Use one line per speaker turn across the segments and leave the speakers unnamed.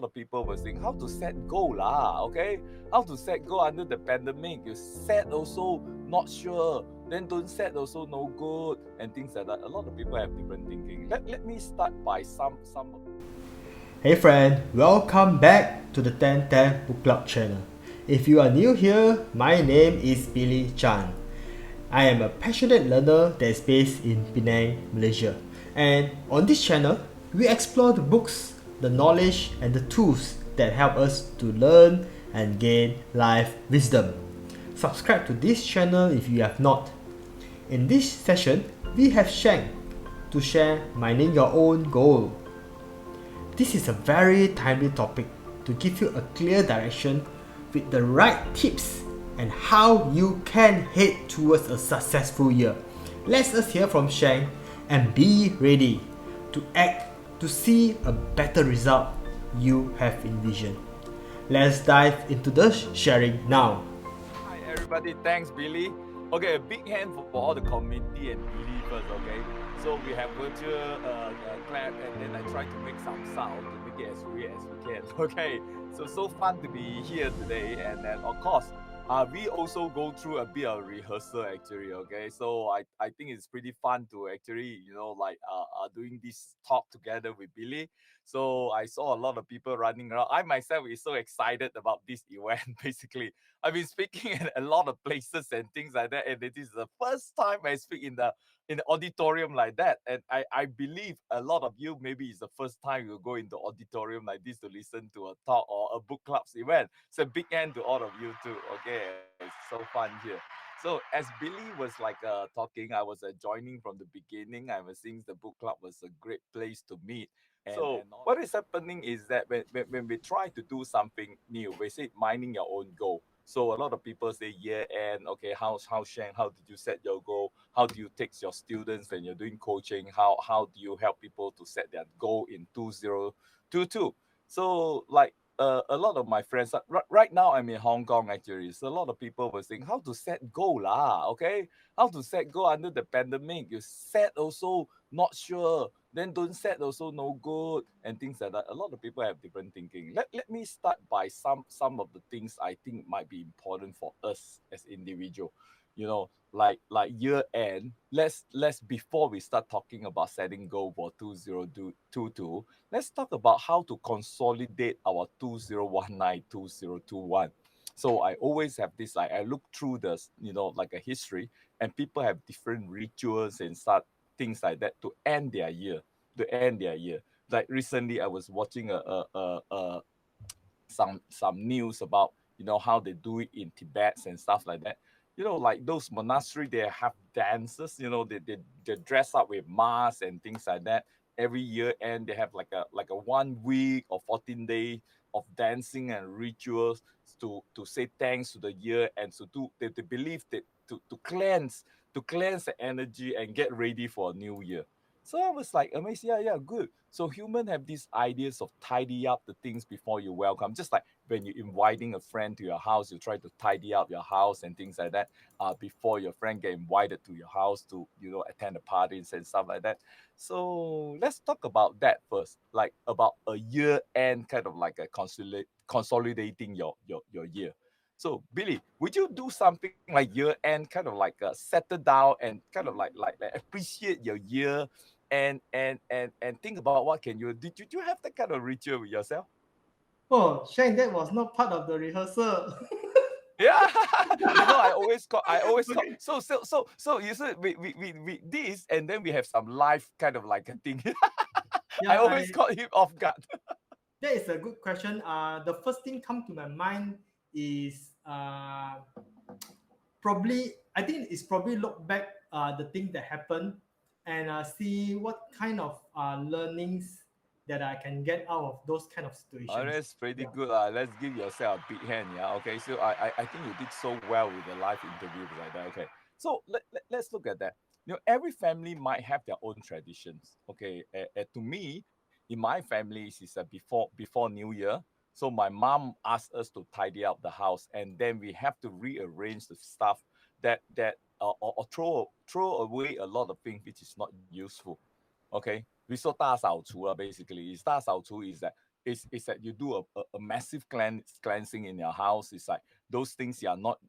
of people were saying how to set goal lah, okay? How to set goal under the pandemic. You set also not sure, then don't set also no good, and things like that. A lot of people have different thinking. Let me start by some.
Hey friend, welcome back to the 1010 Book Club channel. If you are new here, my name is Billy Chan. I am a passionate learner that is based in Penang, Malaysia. And on this channel, we explore the books, the knowledge, and the tools that help us to learn and gain life wisdom. Subscribe to this channel if you have not. In this session, we have Sheng to share Minding Your Own Goal. This is a very timely topic to give you a clear direction with the right tips and how you can head towards a successful year. Let us hear from Sheng and be ready to act to see a better result you have envisioned. Let's dive into the sharing now.
Hi everybody, thanks Billy. Okay, a big hand for all the committee and believers. Okay, so we have virtual clap, and then I try to make some sound to make it as real as we can. Okay, so fun to be here today, and then of course. We also go through a bit of rehearsal actually. Okay, so I think it's pretty fun to actually like doing this talk together with Billy. So I saw a lot of people running around. I myself is so excited about this event. Basically, I've been speaking in a lot of places and things like that, and it is the first time I speak in the auditorium like that. And I believe a lot of you maybe it's the first time you go into auditorium like this to listen to a talk or a book club's event. So big hand to all of you too. Okay, it's so fun here. So as Billy was like talking, I was joining from the beginning. I was saying the book club was a great place to meet. So what is happening is that when we try to do something new, we say minding your own goal. So a lot of people say year end, okay, how Sheng, how did you set your goal? How do you take your students when you're doing coaching? How do you help people to set their goal in 2022? So like a lot of my friends right now I'm in Hong Kong actually. So a lot of people were saying how to set goal lah, okay? How to set goal under the pandemic. You set also not sure, then don't set also no good, and things like that. A lot of people have different thinking. Let me start by some of the things I think might be important for us as individual. Like year end. Let's before we start talking about setting goal for 2022, let's talk about how to consolidate our 2019 2021. So I always have this, like I look through this, like a history, and people have different rituals and start things like that to end their year. Like recently, I was watching some news about how they do it in Tibet and stuff like that. Like those monastery, they have dances. They dress up with masks and things like that. Every year, and they have like a 1 week or 14 days of dancing and rituals to say thanks to the year, and so they believe that to cleanse the energy and get ready for a new year. So I was like amazed. Yeah, good. So humans have these ideas of tidy up the things before you welcome. Just like when you're inviting a friend to your house, you try to tidy up your house and things like that before your friend get invited to your house to attend the parties and stuff like that. So let's talk about that first, like about a year end, kind of like a consolidating your year. So Billy, would you do something like year end, kind of like settle down and kind of like appreciate your year and think about what can you did you have that kind of ritual with yourself?
Oh, Sheng, that was not part of the rehearsal.
Yeah. I always call
Okay.
so you said we this, and then we have some live kind of like a thing. I
Yeah,
always caught him off guard.
that is a good question. The first thing come to my mind is probably I think it's probably look back the thing that happened and see what kind of learnings that I can get out of those kind of
Oh,
situations.
that's pretty
Yeah.
good. Let's give yourself a big hand. Yeah. Okay. So I think you did so well with the live interviews like that. Okay. So let's look at that. Every family might have their own traditions. Okay. To me, in my family, it's before New Year. So my mom asked us to tidy up the house, and then we have to rearrange the stuff or throw away a lot of things which is not useful. Okay. We saw 大扫除 basically. Is 大扫除 is that is that you do a massive cleansing in your house. It's like those things you are not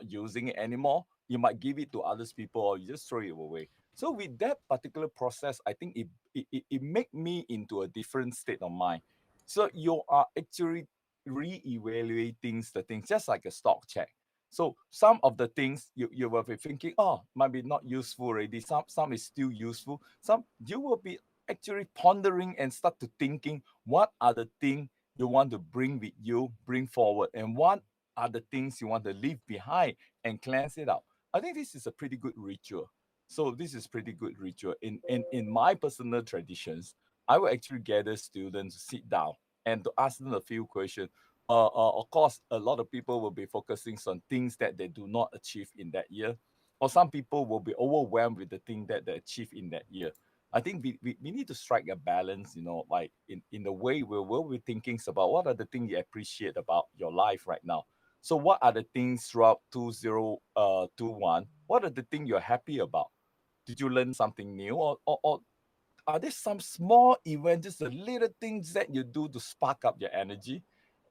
using it anymore. You might give it to others people or you just throw it away. So with that particular process, I think it make me into a different state of mind. So you are actually re-evaluating the things just like a stock check. So some of the things you will be thinking, oh, might be not useful already. Some is still useful. Some you will be actually pondering and start to thinking what are the things you want to bring with you, bring forward, and what are the things you want to leave behind and cleanse it out. I think this is a pretty good ritual. So this is pretty good ritual. In my personal traditions, I will actually gather students to sit down and to ask them a few questions. Of course, a lot of people will be focusing on things that they do not achieve in that year, or some people will be overwhelmed with the thing that they achieve in that year. I think we need to strike a balance, like in the way we'll be thinking about what are the things you appreciate about your life right now. So what are the things throughout 2021? What are the things you're happy about? Did you learn something new, or are there some small events, just the little things that you do to spark up your energy?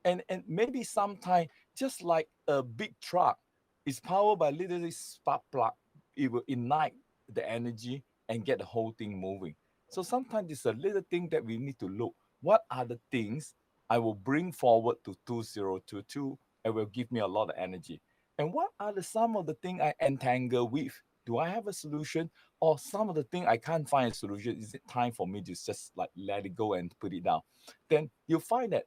And maybe sometimes, just like a big truck is powered by literally spark plug, it will ignite the energy and get the whole thing moving. So sometimes it's a little thing that we need to look. What are the things I will bring forward to 2022 and will give me a lot of energy? And what are some of the things I entangle with? Do I have a solution? Or some of the thing I can't find a solution, is it time for me to just like let it go and put it down? Then you'll find that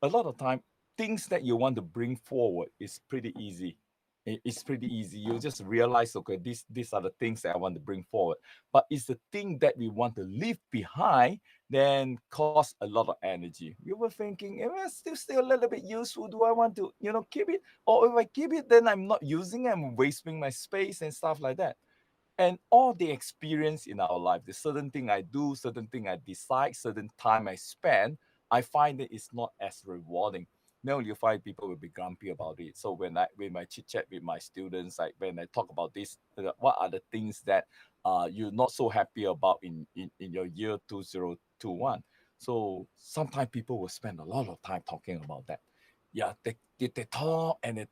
a lot of time things that you want to bring forward is pretty easy. It's pretty easy. You just realize, okay, these are the things that I want to bring forward. But it's the thing that we want to leave behind, then cost a lot of energy. We were thinking, am I still a little bit useful? Do I want to, keep it? Or if I keep it, then I'm not using it, I'm wasting my space and stuff like that. And all the experience in our life, the certain thing I do, certain thing I decide, certain time I spend, I find that it's not as rewarding. Now you find people will be grumpy about it. So when I chit chat with my students, like when I talk about this, what are the things that you're not so happy about in your year 2021? So sometimes people will spend a lot of time talking about that. Yeah, they talk, and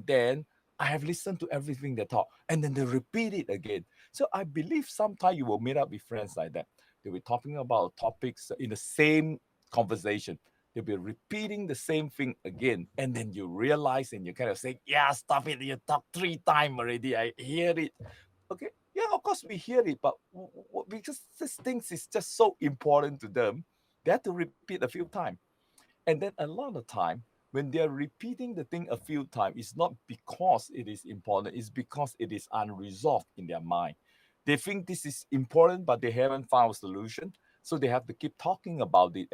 then I have listened to everything they talk, and then they repeat it again. So I believe sometimes you will meet up with friends like that. They'll be talking about topics in the same conversation. They'll be repeating the same thing again, and then you realize and you kind of say, "Yeah, stop it! You talked 3 times already. I hear it." Okay, yeah, of course we hear it, but because these things is just so important to them, they have to repeat a few times. And then a lot of time, when they're repeating the thing a few times, it's not because it is important, it's because it is unresolved in their mind. They think this is important, but they haven't found a solution. So they have to keep talking about it,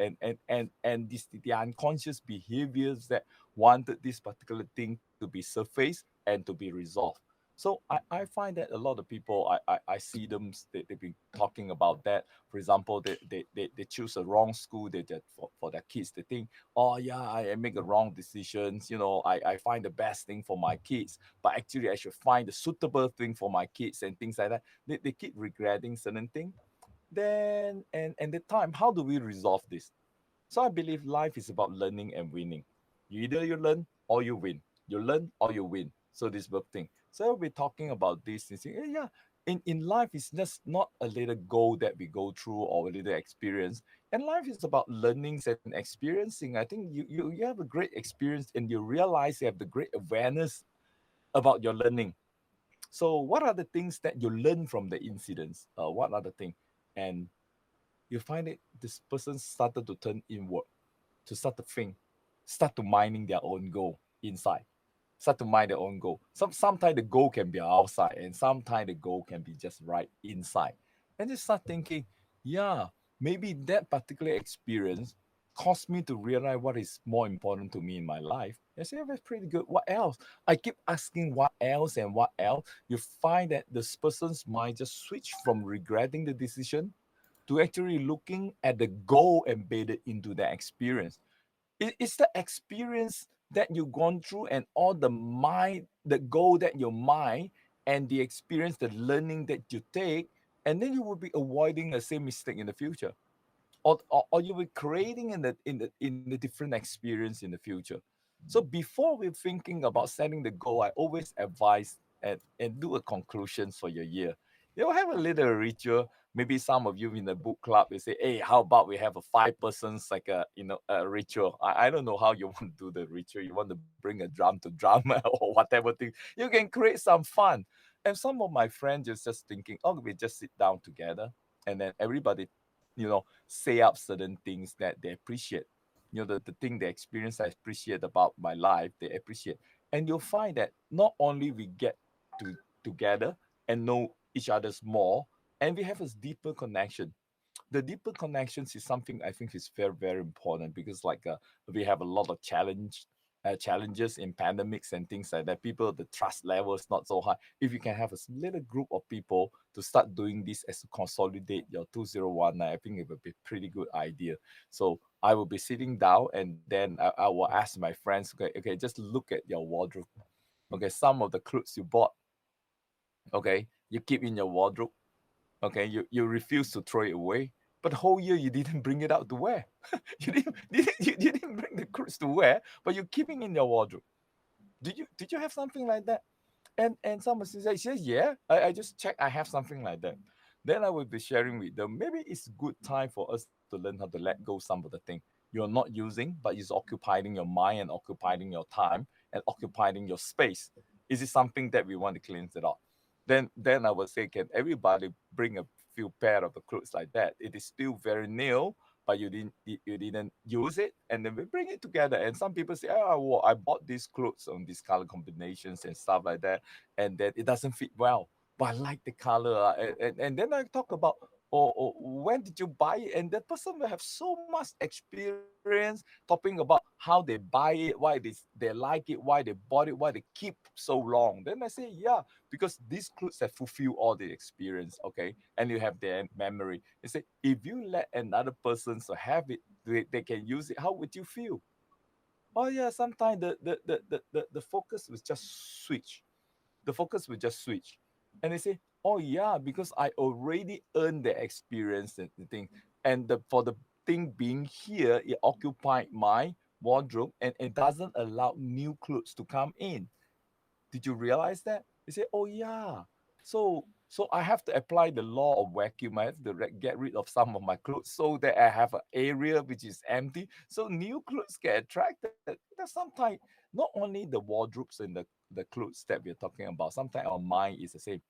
and this the unconscious behaviors that wanted this particular thing to be surfaced and to be resolved. So I find that a lot of people, I see them, they've been talking about that. For example, they choose a wrong school, for their kids. They think, oh yeah, I make a wrong decisions. I find the best thing for my kids, but actually I should find the suitable thing for my kids and things like that. They keep regretting certain things. Then and the time, how do we resolve this? So I believe life is about learning and winning. Either you learn or you win. You learn or you win. So this both thing. So we're talking about this and saying, yeah, in life it's just not a little goal that we go through or a little experience. And life is about learnings and experiencing. I think you have a great experience and you realize you have the great awareness about your learning. So what are the things that you learn from the incidents? What are the things? And you find it this person started to turn inward, to start to think, start to mining their own goal inside, start to mine their own goal. Sometimes the goal can be outside, and sometimes the goal can be just right inside. And just start thinking, yeah, maybe that particular experience caused me to realize what is more important to me in my life. I say, "Oh, that's pretty good. What else?" I keep asking what else and what else. You find that this person's mind just switch from regretting the decision to actually looking at the goal embedded into the experience. It's the experience that you've gone through and all the goal that you mind and the experience, the learning that you take, and then you will be avoiding the same mistake in the future. or you'll be creating in the different experience in the future. So before we're thinking about setting the goal, I always advise and do a conclusions for your year. You know, have a little ritual. Maybe some of you in the book club, they say, hey, how about we have a 5 persons like a ritual. I don't know how you want to do the ritual. You want to bring a drum to drum or whatever thing. You can create some fun. And some of my friends just thinking, oh, we just sit down together and then everybody, say up certain things that they appreciate. The thing they experience, I appreciate about my life, they appreciate. And you'll find that not only we get to together and know each other's more, and we have a deeper connection. The deeper connections is something I think is very, very important because like we have a lot of challenges in pandemics and things like that. People, the trust level is not so high. If you can have a little group of people to start doing this as to consolidate your 2019, I think it would be a pretty good idea. So I will be sitting down and then I will ask my friends, okay, just look at your wardrobe. Okay, some of the clothes you bought, okay, you keep in your wardrobe. Okay, you refuse to throw it away, but the whole year you didn't bring it out to wear. You didn't bring the clothes to wear, but you're keeping in your wardrobe. Did you have something like that? And someone says, yeah, I just check I have something like that. Then I will be sharing with them. Maybe it's good time for us to learn how to let go some of the thing you're not using, but it's occupying your mind and occupying your time and occupying your space. Is it something that we want to cleanse it up? Then I would say, can everybody bring a few pair of the clothes like that? It is still very new, but you didn't use it, and then we bring it together. And some people say, oh, well, I bought these clothes on these color combinations and stuff like that, and that it doesn't fit well, but I like the color. And then I talk about, when did you buy it? And that person will have so much experience talking about how they buy it, why they like it, why they bought it, why they keep so long. Then I say, yeah, because these clothes have fulfilled all the experience, okay? And you have their memory. You say, if you let another person so have it, they can use it, how would you feel? Oh yeah, sometimes the focus will just switch. The focus will just switch. And they say, oh yeah, because I already earned the experience and the thing. And for the thing being here, it occupied my wardrobe and it doesn't allow new clothes to come in. Did you realize that? They say, oh yeah. So I have to apply the law of vacuum. I have to get rid of some of my clothes so that I have an area which is empty. So new clothes get attracted. There's sometimes not only the wardrobes and the clothes that we're talking about, sometimes our mind is the same.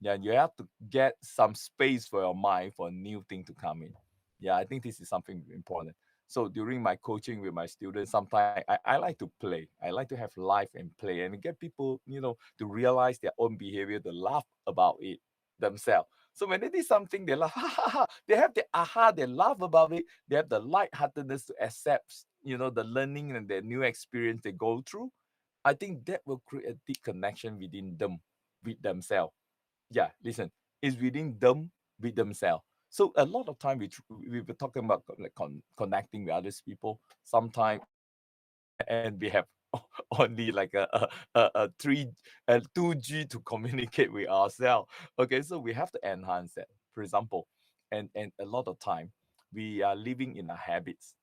Yeah, you have to get some space for your mind for a new thing to come in. Yeah, I think this is something important. So during my coaching with my students, sometimes I like to play. I like to have life and play and get people, to realize their own behavior, to laugh about it themselves. So when they did something, they laugh, ha ha ha. They have the aha, they laugh about it. They have the lightheartedness to accept, the learning and the new experience they go through. I think that will create a deep connection within them, with themselves. Yeah, listen, is within them with themselves. So a lot of time we were talking about like connecting with others people sometime, and we have only like a 2G to communicate with ourselves. Okay, so we have to enhance that. For example, and a lot of time we are living in our habits.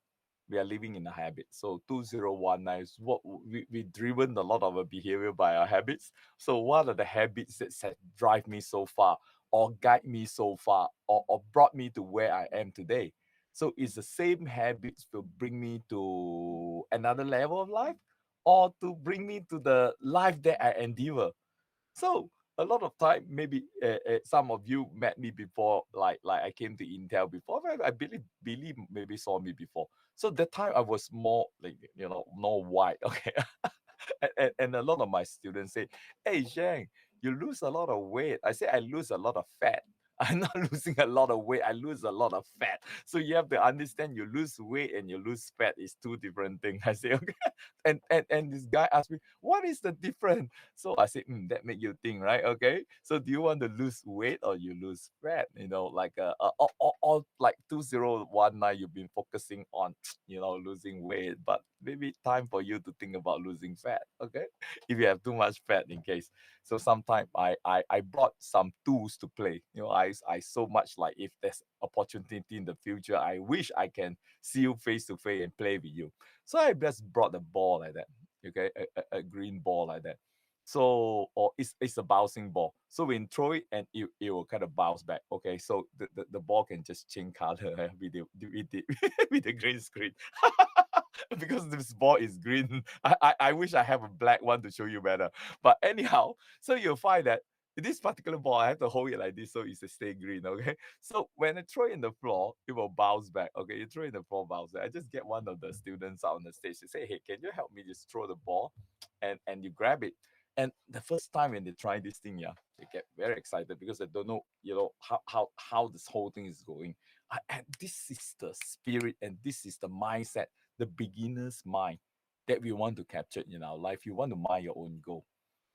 We are living in a habit. So 2019 is what we driven a lot of our behavior by our habits. So what are the habits that drive me so far, or guide me so far, or brought me to where I am today? So is the same habits will bring me to another level of life, or to bring me to the life that I endeavor? So a lot of time, maybe some of you met me before, like I came to Intel before. I believe maybe saw me before. So that time I was more like more white. Okay, and a lot of my students say, "Hey, Sheng, you lose a lot of weight." I say, "I lose a lot of fat." I'm not losing a lot of weight. I lose a lot of fat. So you have to understand, you lose weight and you lose fat is two different things. I say, okay. And this guy asked me, what is the difference? So I said, that make you think, right? Okay. So do you want to lose weight or you lose fat? Like or like 2019, you've been focusing on losing weight, but maybe time for you to think about losing fat. Okay. If you have too much fat in case. So sometimes I brought some tools to play. I so much like if there's opportunity in the future, I wish I can see you face to face and play with you. So I just brought the ball like that, okay, a green ball like that. So, or it's a bouncing ball. So when you throw it and it will kind of bounce back. Okay, so the ball can just change color with the with the green screen. Because this ball is green. I wish I have a black one to show you better. But anyhow, so you'll find that this particular ball, I have to hold it like this so it's a stay green. Okay. So when I throw it in the floor, it will bounce back. Okay, you throw it in the floor, bounce back. I just get one of the students out on the stage to say, hey, can you help me just throw the ball? And you grab it. And the first time when they try this thing, yeah, they get very excited because they don't know, how this whole thing is going. And this is the spirit and this is the mindset, the beginner's mind that we want to capture in our life. You want to mind your own goal,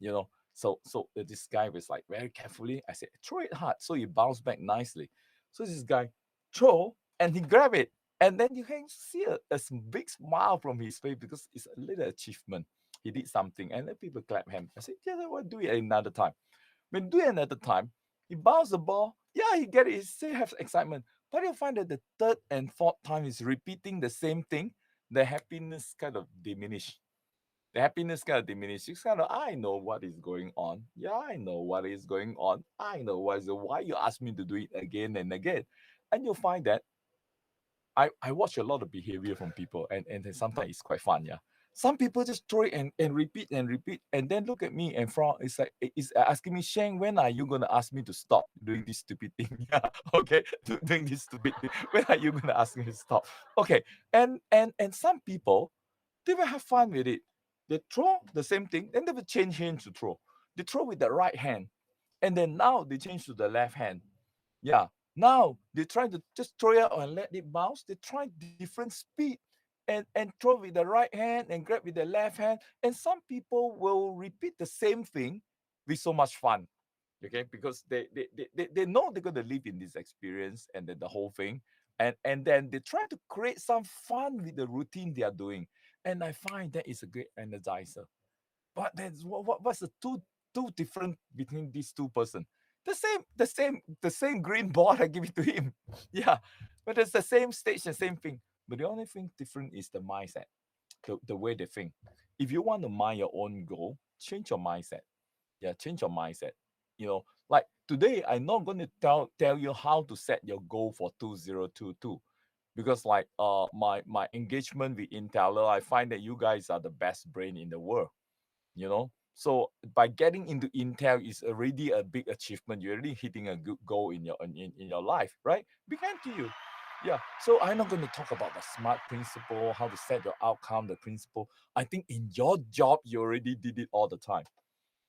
you know. So this guy was like very carefully. I said, throw it hard, so he bounced back nicely. So this guy throw and he grab it, and then you can see big smile from his face because it's a little achievement. He did something, and then people clap him. I said, yeah, we'll do it another time. When do it another time, he bounce the ball. Yeah, he get it. He still has excitement. But you'll find that the third and fourth time is repeating the same thing. The happiness kind of diminish. The happiness kind of diminish. You kind of, I know what is going on. Yeah, I know what is going on. I know why you ask me to do it again and again. And you'll find that I watch a lot of behavior from people, and then sometimes it's quite fun. Yeah, some people just throw it and repeat, and then look at me and frown. It's like it's asking me, Sheng, when are you gonna ask me to stop doing this stupid thing? Yeah, okay, doing this stupid thing. When are you gonna ask me to stop? Okay, and some people, they will have fun with it. They throw the same thing, then they will change hands to throw. They throw with the right hand, and then now they change to the left hand. Yeah. Now they try to just throw it and let it bounce. They try different speed and throw with the right hand and grab with the left hand. And some people will repeat the same thing with so much fun. Okay, because they know they're gonna live in this experience and then the whole thing. And then they try to create some fun with the routine they are doing. And I find that is a great energizer. But that's what's the two different between these two person? The same green ball I give it to him. Yeah. But it's the same stage, the same thing. But the only thing different is the mindset, the way they think. If you want to mind your own goal, change your mindset. Yeah, change your mindset. Like today, I'm not going to tell you how to set your goal for 2022 because like my engagement with Inteller, I find that you guys are the best brain in the world. So by getting into Intel is already a big achievement. You're already hitting a good goal in your life, right? Began to you. Yeah. So I'm not going to talk about the smart principle, how to set your outcome, the principle. I think in your job, you already did it all the time.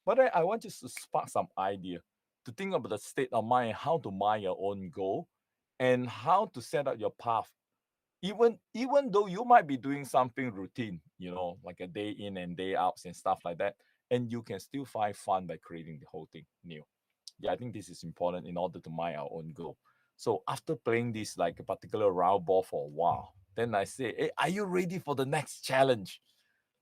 But I want you to spark some idea to think about the state of mind, how to mind your own goal, and how to set up your path. Even though you might be doing something routine, like a day in and day out and stuff like that, and you can still find fun by creating the whole thing new. Yeah, I think this is important in order to mind our own goal. So after playing this like a particular round ball for a while, then I say, hey, are you ready for the next challenge?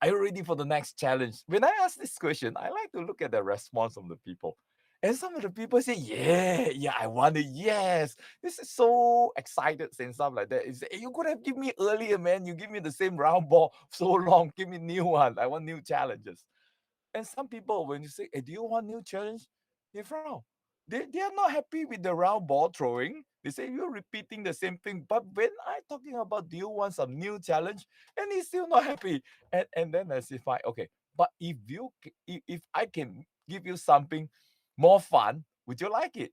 Are you ready for the next challenge? When I ask this question, I like to look at the response of the people. And some of the people say, yeah, yeah, I want it. Yes. This is so excited and stuff like that. It's, hey, you could have given me earlier, man. You give me the same round ball so long. Give me new one. I want new challenges. And some people, when you say, hey, do you want new challenge? They frown. They are not happy with the round ball throwing. They say you're repeating the same thing. But when I talking about do you want some new challenge, and he's still not happy. And then I say, fine, okay. But if I can give you something more fun, would you like it?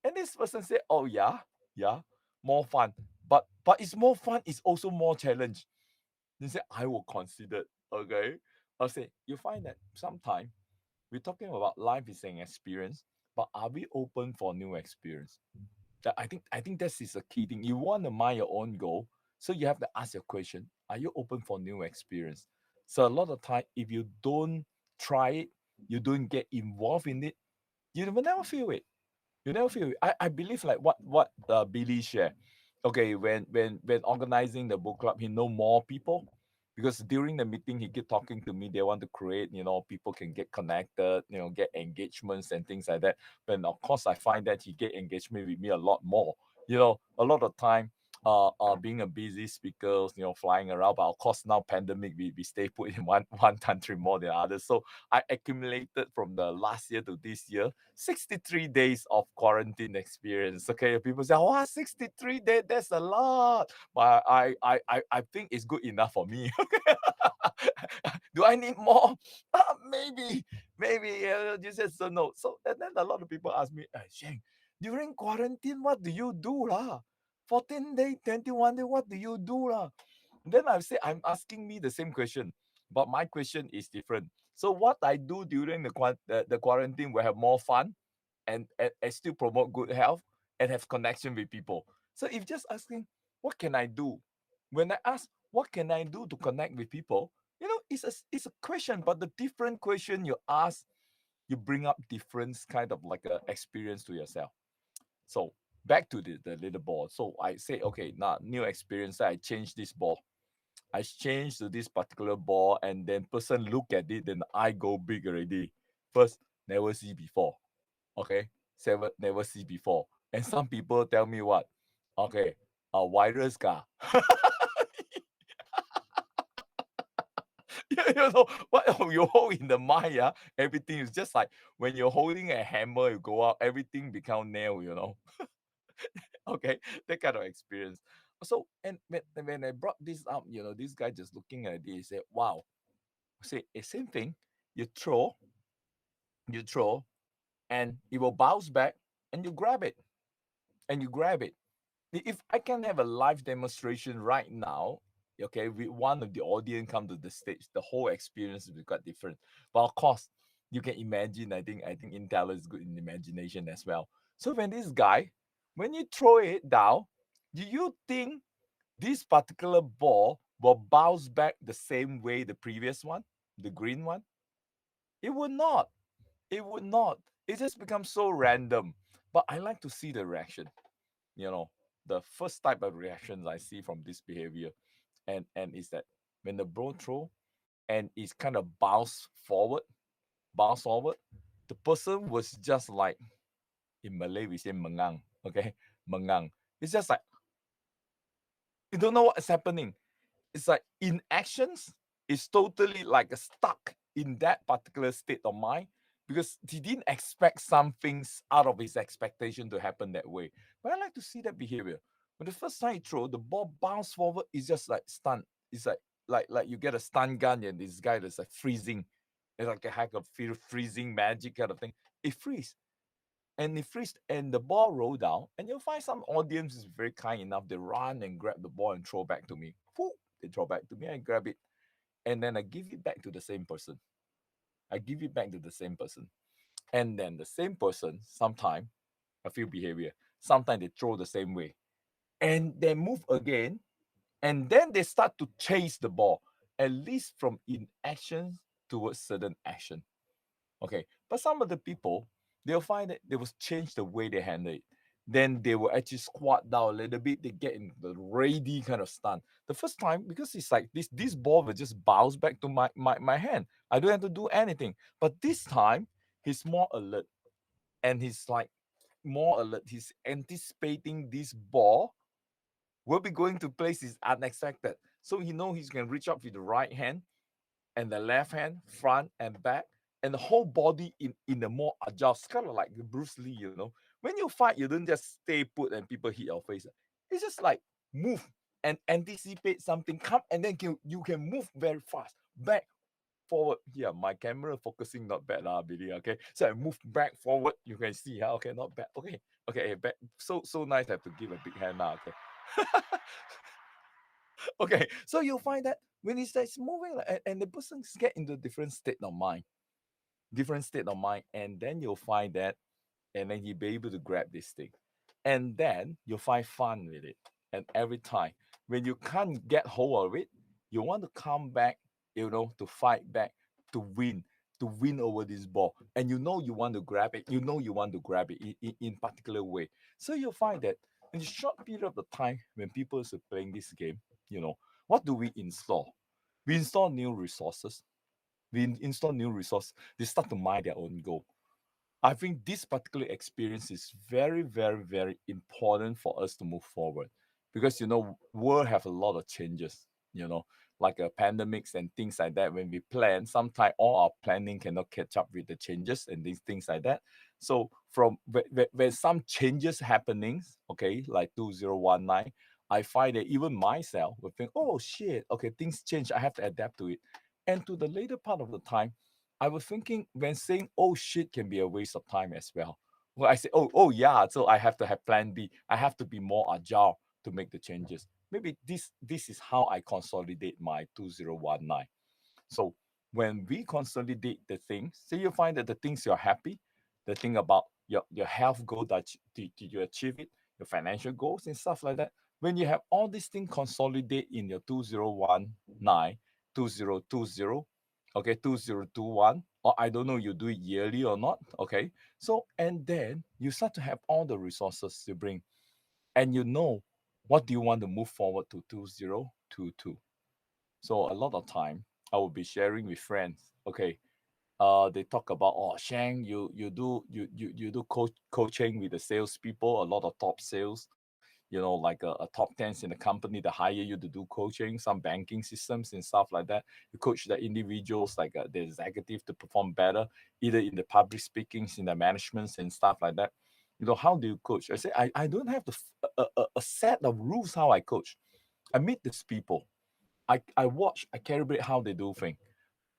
And this person said, oh yeah, yeah, more fun. But it's more fun, it's also more challenge. They say, I will consider. Okay. I'll say, you find that sometimes we're talking about life is an experience, but are we open for new experience? I think this is a key thing. You want to mind your own goal, so you have to ask your question: are you open for new experience? So a lot of time, if you don't try it, you don't get involved in it, you will never feel it. You never feel it. I believe like what Billy shared. Okay, when organizing the book club, he know more people because during the meeting he keep talking to me. They want to create, people can get connected, get engagements and things like that. But of course, I find that he get engagement with me a lot more. A lot of time, being a busy speaker, flying around. But of course, now pandemic, we stay put in one country more than others. So I accumulated from the last year to this year 63 days of quarantine experience. Okay, people say, "Wow, 63 days, that's a lot." But I think it's good enough for me. Do I need more? Maybe. You said so. No. So and then a lot of people ask me, Sheng, during quarantine, what do you do lah? 14 day, 21 day, what do you do lah? Then I say I'm asking me the same question, but my question is different. So what I do during the quarantine will have more fun, and still promote good health and have connection with people. So if just asking what can I do, when I ask what can I do to connect with people, it's a question, but the different question you ask, you bring up different kind of like a experience to yourself. So back to the little ball. So I say, okay, now new experience. I change this ball. I change to this particular ball, and then person look at it, then I go big already. First, never see before. Okay, seven never see before. And some people tell me what? Okay, a virus car. What you hold in the mind, yeah, everything is just like when you're holding a hammer, you go out, everything become nail. Okay, that kind of experience. So, and when I brought this up, this guy just looking at it, he said, wow, say same thing. You throw, you throw, and it will bounce back, and you grab it, and you grab it. If I can have a live demonstration right now, okay, with one of the audience come to the stage, the whole experience will be quite different. But of course, you can imagine. I think Intel is good in imagination as well. So when this guy, when you throw it down, do you think this particular ball will bounce back the same way the previous one, the green one? It would not. It would not. It just becomes so random. But I like to see the reaction. You know, the first type of reactions I see from this behavior, and is that when the bro throw and it's kind of bounce forward, the person was just like, in Malay we say mengang, okay, mengang. It's just like you don't know what is happening. It's like in actions, it's totally like a stuck in that particular state of mind because he didn't expect some things out of his expectation to happen that way. But I like to see that behavior. When the first time he throw, the ball bounce forward, it's just like stun. It's like you get a stun gun and this guy that's like freezing. It's like a hack of freezing magic kind of thing. It freeze. And it freeze and the ball roll down, and you'll find some audience is very kind enough. They run and grab the ball and throw back to me. Whoop, they throw back to me, I grab it, and then I give it back to the same person. I give it back to the same person. And then the same person, sometime, a few behavior, sometimes they throw the same way. And they move again, and then they start to chase the ball, at least from inaction towards certain action. Okay, but some of the people, they'll find that they will change the way they handle it. Then they will actually squat down a little bit. They get in the ready kind of stance. The first time, because it's like this ball will just bounce back to my hand. I don't have to do anything. But this time, he's more alert, and he's like more alert. He's anticipating this ball will be going to places unexpected. So he know he's gonna reach up with the right hand and the left hand, front and back, and the whole body in a more agile, kind of like Bruce Lee. When you fight, you don't just stay put and people hit your face. It's just like move and anticipate something come, and then you can move very fast back forward. Yeah, my camera focusing not bad, Billy. Okay, so I move back forward. You can see, okay, not bad. Okay, back. So nice. I have to give a big hand now. Okay. Okay, so you'll find that when it starts moving, and the person get into a different state of mind, and then you'll find that, and then you'll be able to grab this thing, and then you'll find fun with it. And every time when you can't get hold of it, you want to come back, to fight back, to win, over this ball, and you want to grab it, in particular way. So you'll find that in a short period of the time when people are playing this game, what do we install? We install new resources. Install new resource. They start to mind their own goal. I think this particular experience is very, very, very important for us to move forward, because world have a lot of changes. Like pandemics and things like that. When we plan, sometimes all our planning cannot catch up with the changes and these things like that. So from when some changes happenings, okay, like 2019, I find that even myself will think, oh shit, okay, things change. I have to adapt to it. And to the later part of the time, I was thinking when saying "oh shit" can be a waste of time as well. Well, I say "oh yeah," so I have to have plan B. I have to be more agile to make the changes. Maybe this is how I consolidate my 2019. So when we consolidate the things, so you find that the things you're happy, the thing about your health goal that did you achieve it, your financial goals and stuff like that. When you have all these things consolidate in your 2019, 2020, okay, 2021, or I don't know you do it yearly or not, okay. So and then you start to have all the resources to bring, and what do you want to move forward to 2022. So a lot of time I will be sharing with friends. Okay, they talk about, oh Sheng, you do coaching with the salespeople, a lot of top sales, like a top tens in the company. They hire you to do coaching, some banking systems and stuff like that. You coach the individuals, like the executive, to perform better, either in the public speakings, in the managements and stuff like that. How do you coach? I say I don't have a set of rules how I coach. I meet these people. I watch, I calibrate how they do things.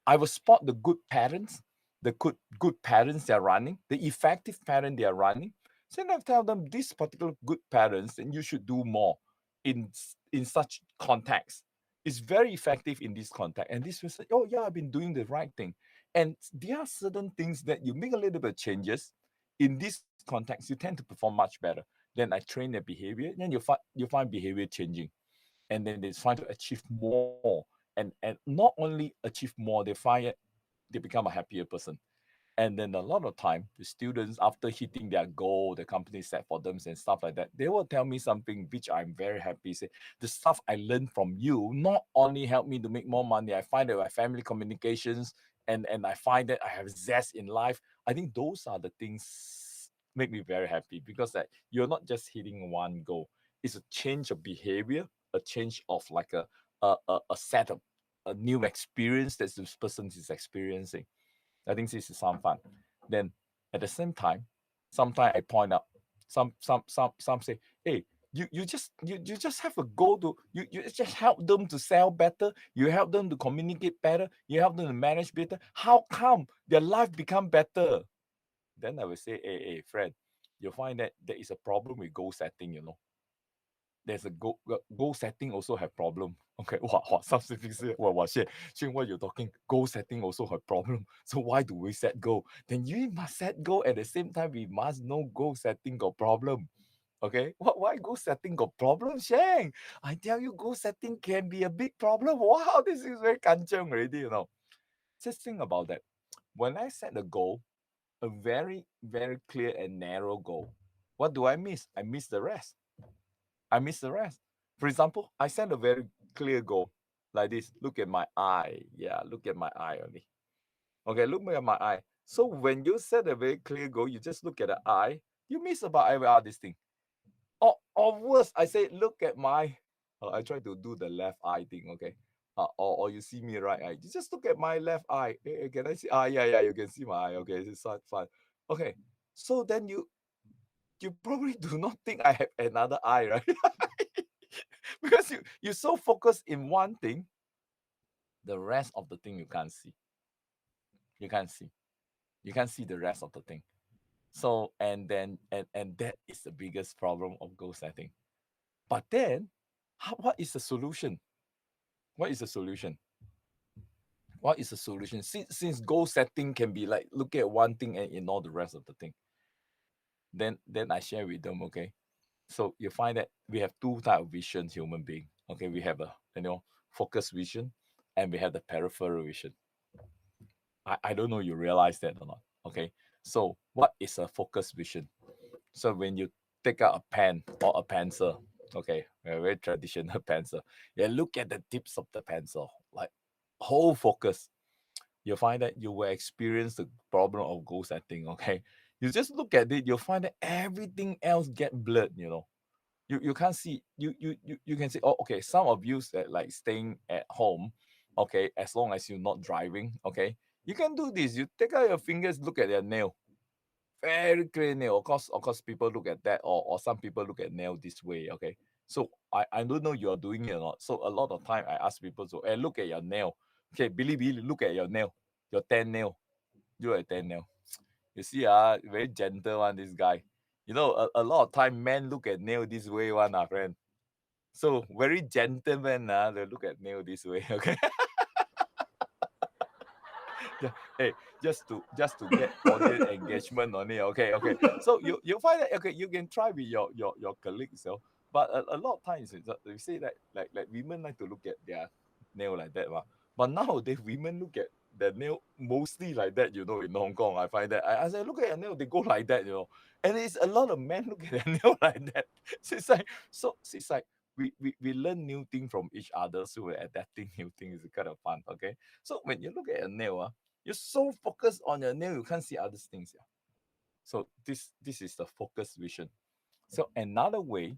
I will spot the good patterns, the good patterns they are running, the effective pattern they are running. So then I tell them this particular good patterns, and you should do more in such context. It's very effective in this context. And this will say, oh yeah, I've been doing the right thing. And there are certain things that you make a little bit of changes in this context, you tend to perform much better. Then I train their behavior, then you find behavior changing, and then they try to achieve more, and not only achieve more, they find it, they become a happier person. And then a lot of time the students, after hitting their goal the company set for them and stuff like that, they will tell me something which I'm very happy. Say, the stuff I learned from you not only helped me to make more money, I find that my family communications, and I find that I have zest in life. I think those are the things make me very happy, because that you're not just hitting one goal. It's a change of behavior, a change of like a setup, a new experience that this person is experiencing. I think this is some fun. Then at the same time, sometimes I point out, some say, hey, you just have a goal to, you just help them to sell better, you help them to communicate better, you help them to manage better. How come their life become better? Then I will say, hey friend, you'll find that there is a problem with goal setting. There's a goal setting also have problem. Okay, wow, some things say, wow, shit, what you're talking, goal setting also have problem. So why do we set goal? Then you must set goal at the same time. We must know goal setting got problem. Okay, why goal setting got problem, Sheng? I tell you, goal setting can be a big problem. Wow, this is very kancheng already. Just think about that. When I set a goal, a very, very clear and narrow goal, what do I miss? I miss the rest. I miss the rest. For example, I set a very clear goal like this. Look at my eye. Yeah, look at my eye only. Okay, look at my eye. So when you set a very clear goal, you just look at the eye, you miss about every other thing. Or worse, I say, look at my, I try to do the left eye thing, okay? Or you see me right eye. You just look at my left eye. Hey, can I see? Yeah, you can see my eye. Okay, it's fine. Okay, so then you probably do not think I have another eye, right? Because you so focused in one thing, the rest of the thing you can't see. You can't see. You can't see the rest of the thing. So and that is the biggest problem of goal setting. But then, what is the solution? What is the solution? What is the solution? Since goal setting can be like look at one thing and ignore the rest of the thing. Then I share with them, okay. So you find that we have two type of visions, human being. Okay, we have a focus vision, and we have the peripheral vision. I don't know you realize that or not. Okay. So what is a focus vision? So when you take out a pen or a pencil, okay, a very traditional pencil, you look at the tips of the pencil. Like, whole focus, you'll find that you will experience the problem of goal setting. Okay, you just look at it, you'll find that everything else get blurred. You can't see, you can say, oh, okay, some of you that like staying at home, okay, as long as you're not driving, okay, you can do this. You take out your fingers, look at their nail, very clear nail. Of course people look at that, or some people look at nail this way. Okay, so I don't know you're doing it or not. So a lot of time I ask people to, hey, look at your nail. Okay, Billy, look at your nail, your 10 nail. You at 10 nail. You see, very gentle one, this guy. A lot of time men look at nail this way one, friend. So very gentleman, they look at nail this way. Okay. Hey, just to get audience engagement on it. Okay, okay. So you find that, okay, you can try with your colleagues, but a lot of times we say that like women like to look at their nail like that, but nowadays women look at the nail mostly like that. In Hong Kong, I find that I say, look at your nail, they go like that. And it's a lot of men look at their nail like that. So it's like we learn new things from each other, so we're adapting new things. It's kind of fun. Okay, so when you look at a nail, you're so focused on your nail, you can't see other things. Yeah. So this is the focus vision. So another way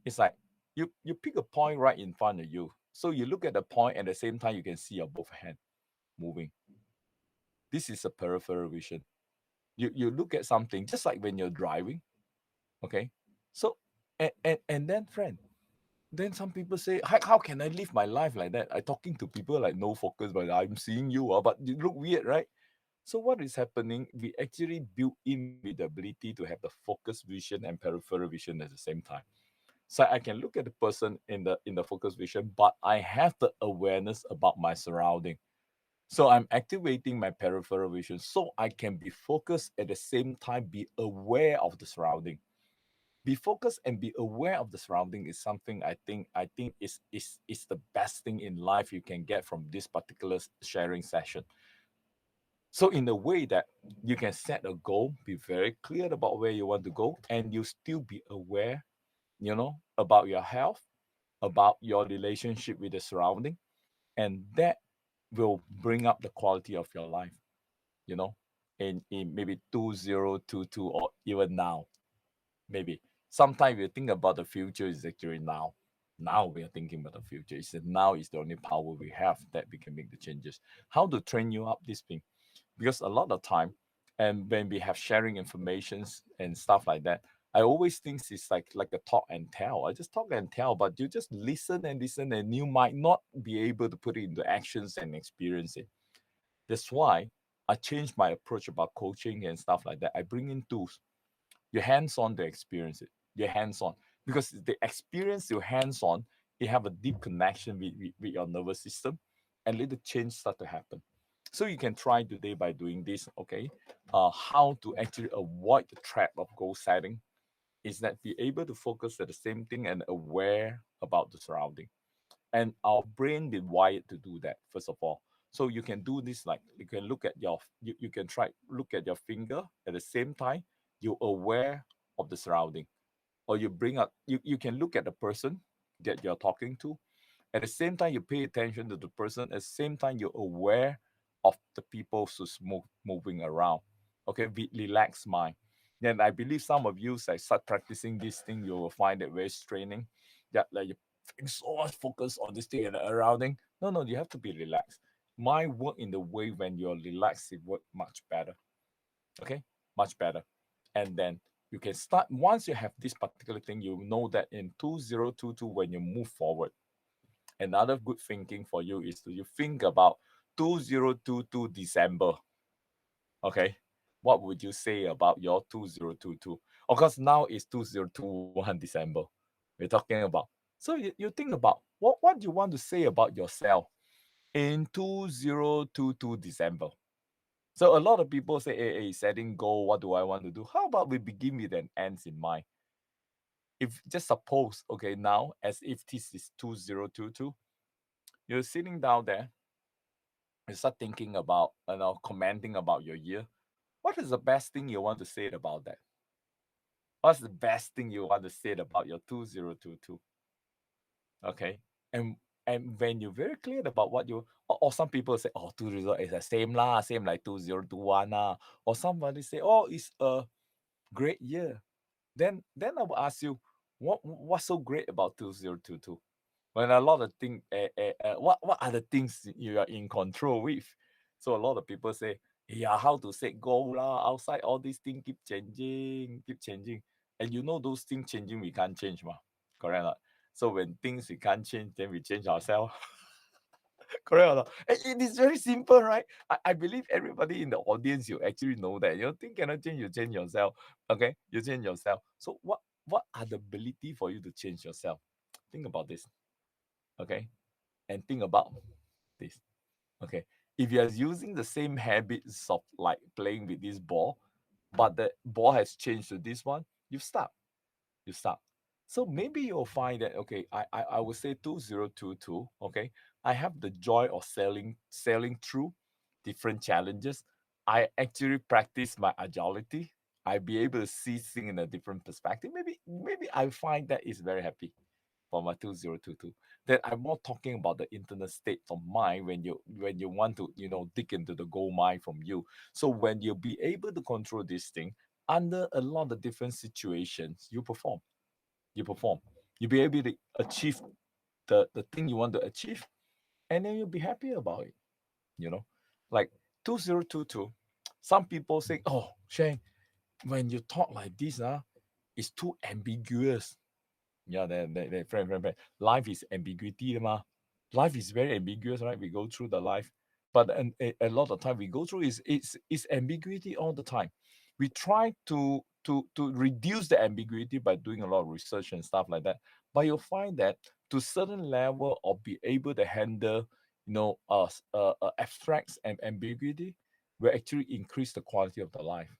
is like you pick a point right in front of you. So you look at the point at the same time you can see your both hand moving. This is a peripheral vision. You look at something just like when you're driving. Okay. So and then friend, then some people say, how can I live my life like that? I talking to people like no focus, but I'm seeing you, but you look weird, right? So what is happening? We actually built in with the ability to have the focus vision and peripheral vision at the same time. So I can look at the person in the focus vision, but I have the awareness about my surrounding. So I'm activating my peripheral vision so I can be focused at the same time, be aware of the surrounding. Be focused and be aware of the surrounding is something I think is the best thing in life you can get from this particular sharing session. So in a way that you can set a goal, be very clear about where you want to go, and you still be aware, about your health, about your relationship with the surrounding, and that will bring up the quality of your life, you know, in maybe 2022 or even now. Maybe sometimes we think about the future is actually now. Now we are thinking about the future. It's that now is the only power we have that we can make the changes. How to train you up this thing? Because a lot of time, and when we have sharing informations and stuff like that, I always think it's like a talk and tell. I just talk and tell, but you just listen and listen, and you might not be able to put it into actions and experience it. That's why I changed my approach about coaching and stuff like that. I bring in tools. You're hands-on to experience it. You're hands-on because the experience you're hands-on, you have a deep connection with your nervous system, and little change start to happen. So you can try today by doing this. Okay, how to actually avoid the trap of goal setting is that be able to focus at the same thing and aware about the surrounding. And our brain is wired to do that first of all. So you can do this, like you can look at you can try look at your finger at the same time you're aware of the surrounding, or you bring up you can look at the person that you're talking to. At the same time, you pay attention to the person. At the same time, you're aware of the people who's moving around. Okay, relax mind. Then I believe some of you like start practicing this thing, you will find it very straining. That like you putting so much focus on this thing and the surrounding. No, no, you have to be relaxed. Mind work in the way when you're relaxed, it work much better. Okay, much better. And then you can start once you have this particular thing, you know that in 2022 when you move forward, another good thinking for you is to you think about 2022 December. Okay. What would you say about your 2022? Of course, now it's 2021 December. We're talking about. So you think about what you want to say about yourself in 2022 December. So a lot of people say, hey, setting goal, what do I want to do? How about we begin with an ends in mind? If just suppose, okay, now as if this is 2022, you're sitting down there, you start thinking about, commenting about your year. What is the best thing you want to say about that? What's the best thing you want to say about your 2022? Okay. And And when you're very clear about what you, or some people say, oh, two result is the same lah, same like 2021 lah. Or somebody say, oh, it's a great year. Then I will ask you, what's so great about 2022? When a lot of things, what are the things you are in control with? So a lot of people say, yeah, how to set goal lah, outside all these things keep changing. And you know those things changing, we can't change, ma. Correct or not? So when things we can't change, then we change ourselves. Correct or not? And it is very simple, right? I believe everybody in the audience, you actually know that. You think cannot change, you change yourself. Okay? You change yourself. So what are the ability for you to change yourself? Think about this. Okay? And think about this. Okay. If you are using the same habits of like playing with this ball, but the ball has changed to this one, you stop. You stop. So maybe you'll find that okay, I would say 2022. Okay. I have the joy of sailing through different challenges. I actually practice my agility. I be able to see things in a different perspective. Maybe I find that is very happy for my 2022. Then I'm more talking about the internal state of mind when you want to dig into the gold mine from you. So when you'll be able to control this thing under a lot of different situations, you perform. You perform. You'll be able to achieve the thing you want to achieve, and then you'll be happy about it. You know, like 2022. Some people say, "Oh, Sheng, when you talk like this, it's too ambiguous." Yeah, friend. Life is ambiguity, ma. Life is very ambiguous, right? We go through the life, but a lot of time we go through is ambiguity all the time. We try to reduce the ambiguity by doing a lot of research and stuff like that. But you'll find that to certain level of be able to handle, abstracts and ambiguity, will actually increase the quality of the life.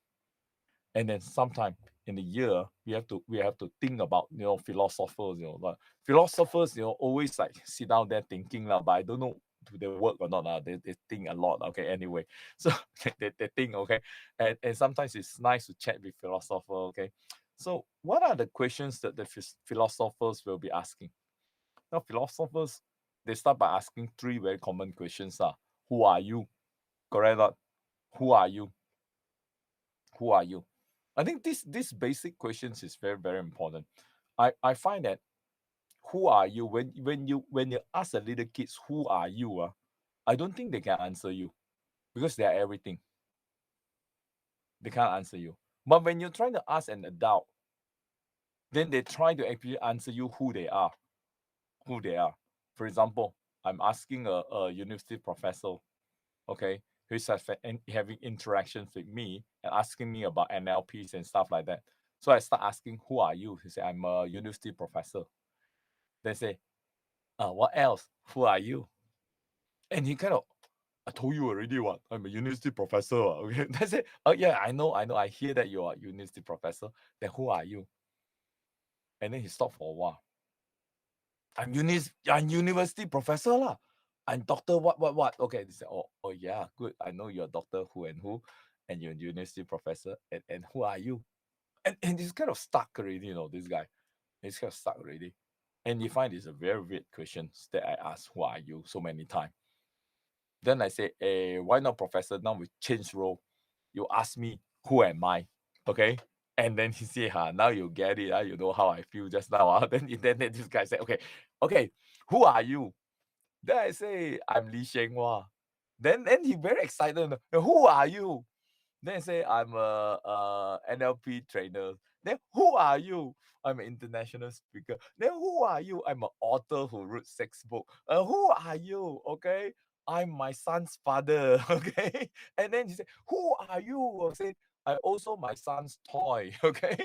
And then sometime in the year we have to think about philosophers, like philosophers always like sit down there thinking lah, but I don't know do they work or not they think a lot, okay, anyway. So they think, okay, and sometimes it's nice to chat with philosopher, okay. So what are the questions that the philosophers will be asking? Now philosophers, they start by asking three very common questions. Who are you? Correct or not? Who are you? Who are you? I think this basic questions is very, very important. I find that who are you, when you ask a little kids who are you, I don't think they can answer you because they are everything. They can't answer you. But when you're trying to ask an adult, then they try to actually answer you who they are. Who they are. For example, I'm asking a university professor, okay, who's having interactions with me and asking me about NLPs and stuff like that. So I start asking, who are you? He said, I'm a university professor. They say, what else? Who are you? And he kind of, I told you already what? I'm a university professor. Okay. They say, oh yeah, I know. I hear that you're a university professor. Then who are you? And then he stopped for a while. I'm university professor lah. I'm doctor what. Okay, they say, oh yeah, good. I know you're doctor who and who, and you're a university professor, and who are you? And he's kind of stuck already, this guy. He's kind of stuck already. And you find it's a very weird question that I ask, who are you, so many times. Then I say, why not professor? Now we change role. You ask me, who am I? Okay. And then he say, now you get it. You know how I feel just now. Then this guy say, okay, who are you? Then I say, I'm Li Sheng Hua. Then he very excited. Who are you? Then I say, I'm a NLP trainer. Then who are you? I'm an international speaker. Then who are you? I'm an author who wrote sex book. Who are you? Okay. I'm my son's father. Okay. And then he said, who are you? I said, I also my son's toy. Okay.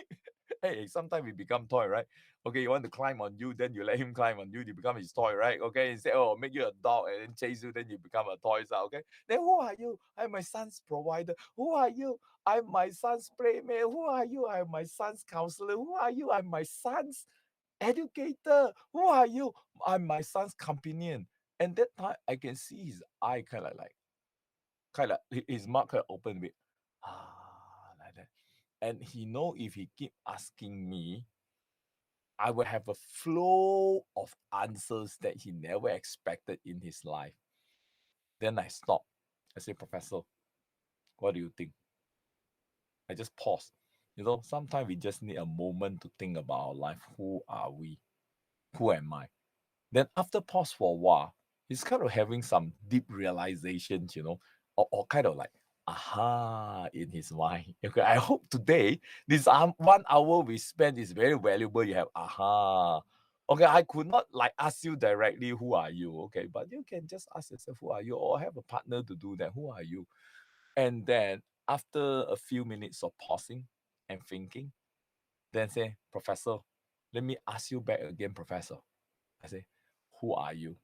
Hey, sometimes we become toy, right? Okay, you want to climb on you, then you let him climb on you, you become his toy, right? Okay, he say, oh, make you a dog and then chase you, then you become a toy, okay? Then who are you? I'm my son's provider. Who are you? I'm my son's playmate. Who are you? I'm my son's counselor. Who are you? I'm my son's educator. Who are you? I'm my son's companion. And that time I can see his eye kind of his mouth kind of open a bit. Like that. And he know if he keep asking me, I will have a flow of answers that he never expected in his life. Then I stop. I say, Professor, what do you think? I just pause. Sometimes we just need a moment to think about our life. Who are we? Who am I? Then after pause for a while, he's kind of having some deep realizations, or kind of like aha in his mind. Okay, I hope today this 1 hour we spent is very valuable. You have aha. Okay, I could not like ask you directly who are you, okay, but you can just ask yourself who are you, or have a partner to do that. Who are you? And then after a few minutes of pausing and thinking, then say, Professor, let me ask you back again, Professor. I say, who are you?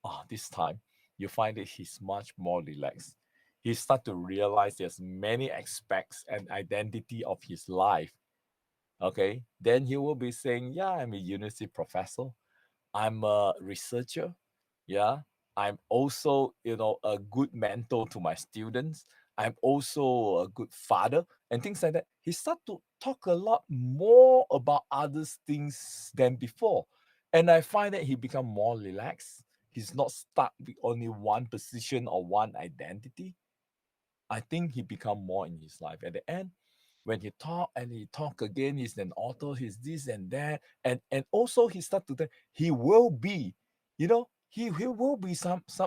Oh, this time you find that he's much more relaxed. He start to realize there's many aspects and identity of his life. Okay, then he will be saying, yeah, I'm a university professor. I'm a researcher. Yeah. I'm also, a good mentor to my students. I'm also a good father and things like that. He start to talk a lot more about other things than before. And I find that he become more relaxed. He's not stuck with only one position or one identity. I think he become more in his life. At the end, when he talk again, he's an author, he's this and that, and also he start to think he will be, he will be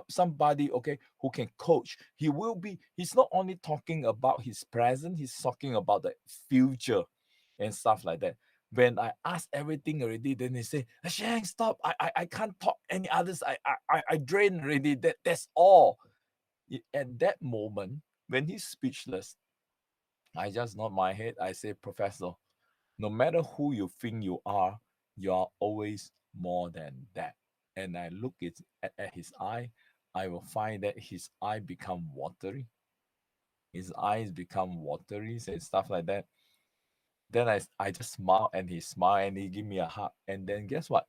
somebody, okay, who can coach. He will be. He's not only talking about his present, he's talking about the future and stuff like that. When I ask everything already, then they say, Sheng, stop. I can't talk any others. I drain already. That's all. At that moment, when he's speechless, I just nod my head. I say, Professor, no matter who you think you are always more than that. And I look at his eye. I will find that his eye become watery. His eyes become watery and stuff like that. Then I just smile and he smiled and he give me a hug. And then guess what?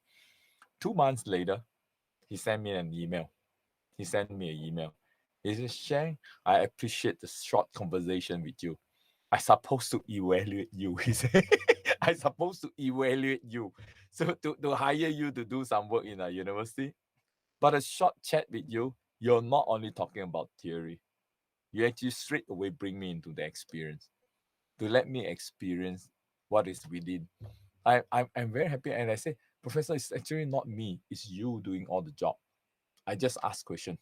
2 months later, he sent me an email. He sent me an email. He says, Shang, I appreciate the short conversation with you. I supposed to evaluate you. He said, I supposed to evaluate you. So to hire you to do some work in a university. But a short chat with you, you're not only talking about theory. You actually straight away bring me into the experience. To let me experience what is within. I'm very happy. And I say, Professor, it's actually not me. It's you doing all the job. I just ask question.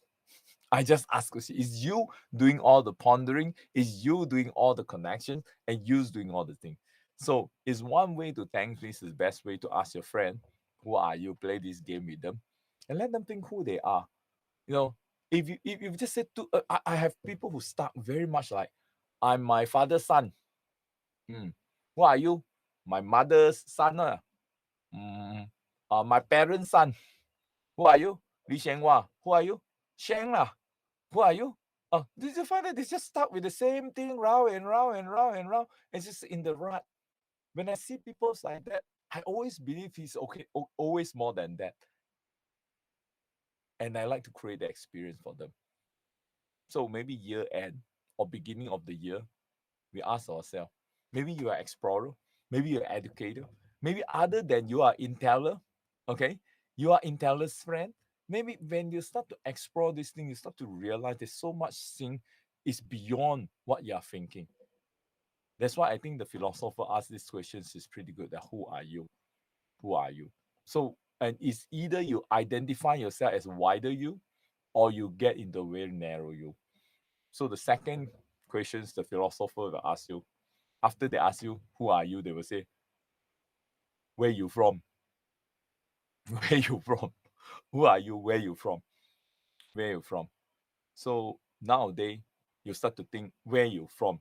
I just ask question. Is you doing all the pondering? Is you doing all the connections? And you's doing all the things. So it's one way to thank this is the best way to ask your friend, who are you? Play this game with them and let them think who they are. You know, if you just said to I have people who start very much like, I'm my father's son. Hmm. Who are you? My mother's son. Mm, my parents' son. Who are you? Li Xianghua. Who are you? Sheng lah. Who are you? Oh, did you find that they just stuck with the same thing round and round and round and round? It's just in the rut. When I see people like that, I always believe he's okay, always more than that. And I like to create the experience for them. So maybe year end or beginning of the year, we ask ourselves, maybe you are explorer, maybe you're educator, maybe other than you are inteller, okay? You are inteller's friend. Maybe when you start to explore this thing, you start to realize there's so much thing is beyond what you are thinking. That's why I think the philosopher asks these questions is pretty good. That who are you? Who are you? So, and it's either you identify yourself as wider you, or you get into very narrow you. So the second questions the philosopher will ask you, after they ask you who are you, they will say, where you from? Where you from? Who are you? Where you from? Where you from? So nowadays you start to think where you from.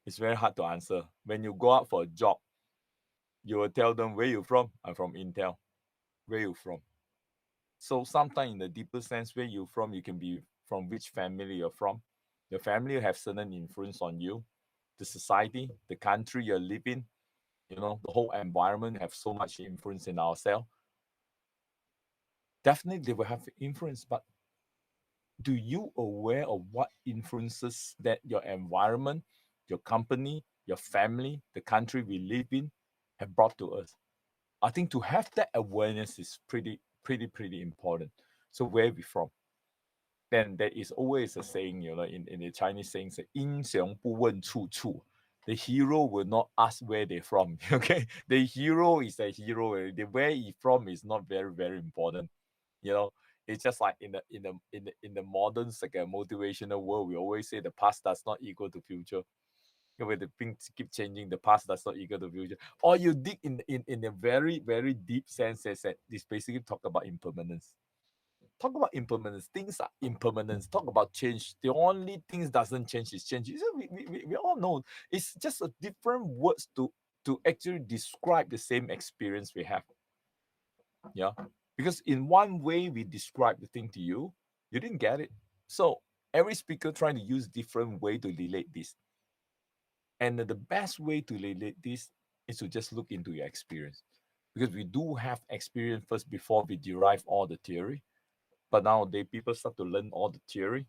It's very hard to answer. When you go out for a job, you will tell them where you from. I'm from Intel. Where you from? So sometimes in the deeper sense, where you from, you can be from which family you're from. Your family will have certain influence on you. The society, the country you live in, the whole environment have so much influence in ourselves. Definitely they will have influence, but do you aware of what influences that your environment, your company, your family, the country we live in have brought to us? I think to have that awareness is pretty important. So where we from? Then there is always a saying, in the Chinese saying, say, 英雄不问出处. The hero will not ask where they're from. Okay, the hero is a hero. The where he from is not very important. You know, it's just like in the modern like a motivational world, we always say the past does not equal to future. When the things keep changing, the past does not equal to future. Or you dig in a very deep sense, that this basically talk about impermanence. Talk about impermanence. Things are impermanence. Talk about change. The only things doesn't change is change. We all know it's just a different words to actually describe the same experience we have. Yeah. Because in one way we describe the thing to you, you didn't get it. So every speaker trying to use different way to relate this. And the best way to relate this is to just look into your experience. Because we do have experience first before we derive all the theory. But nowadays people start to learn all the theory,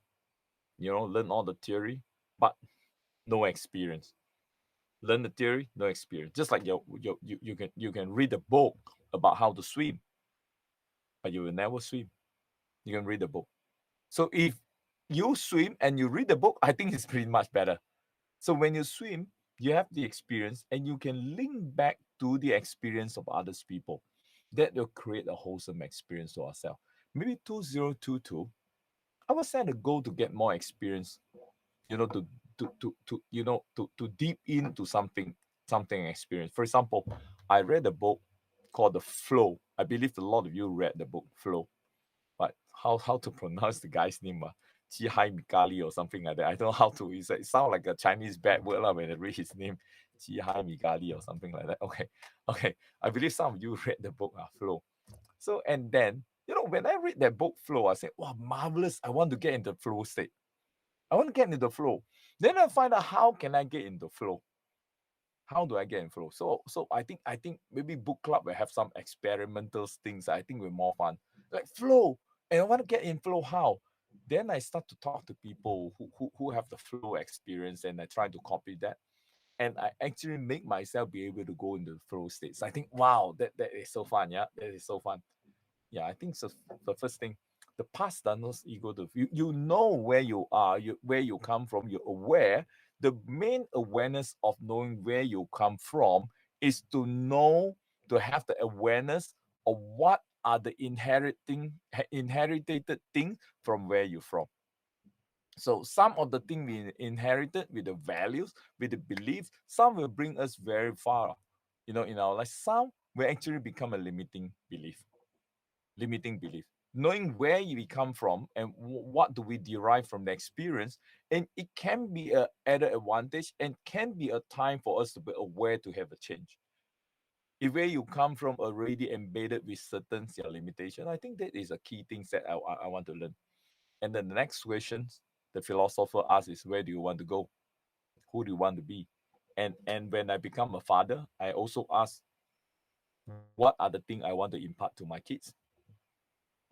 learn all the theory, but no experience. Learn the theory, no experience. Just like you can read a book about how to swim, but you will never swim. You can read the book. So if you swim and you read the book, I think it's pretty much better. So when you swim, you have the experience and you can link back to the experience of others people. That will create a wholesome experience to ourselves. Maybe 2022, I will set a goal to get more experience, to deep into something experience. For example, I read a book called The Flow. I believe a lot of you read the book Flow. But how to pronounce the guy's name? Chi Hai Mikali or something like that. I don't know how to. It sounds like a Chinese bad word when I read his name, Chi Hai Mikali or something like that. Okay. I believe some of you read the book Flow. So and then when I read that book Flow, I said, wow, marvelous! I want to get into flow state. I want to get into the flow. Then I find out how can I get into flow. How do I get in flow? So I think maybe book club will have some experimental things. I think we're more fun. Like flow. And I want to get in flow. How? Then I start to talk to people who have the flow experience and I try to copy that. And I actually make myself be able to go into the flow states. I think, wow, that is so fun. Yeah, that is so fun. Yeah, I think so. The first thing, the past does not equal to you know where you are, where you come from, you're aware. The main awareness of knowing where you come from is to know, to have the awareness of what are the inherited things from where you're from. So some of the things we inherited with the values, with the beliefs, some will bring us very far, in our life. Some will actually become a limiting belief. Knowing where we come from and what do we derive from the experience, and it can be a added advantage and can be a time for us to be aware to have a change. If where you come from already embedded with certain limitation, I think that is a key thing that I want to learn. And then the next question the philosopher asks is, where do you want to go? Who do you want to be? And when I become a father, I also ask, what are the things I want to impart to my kids?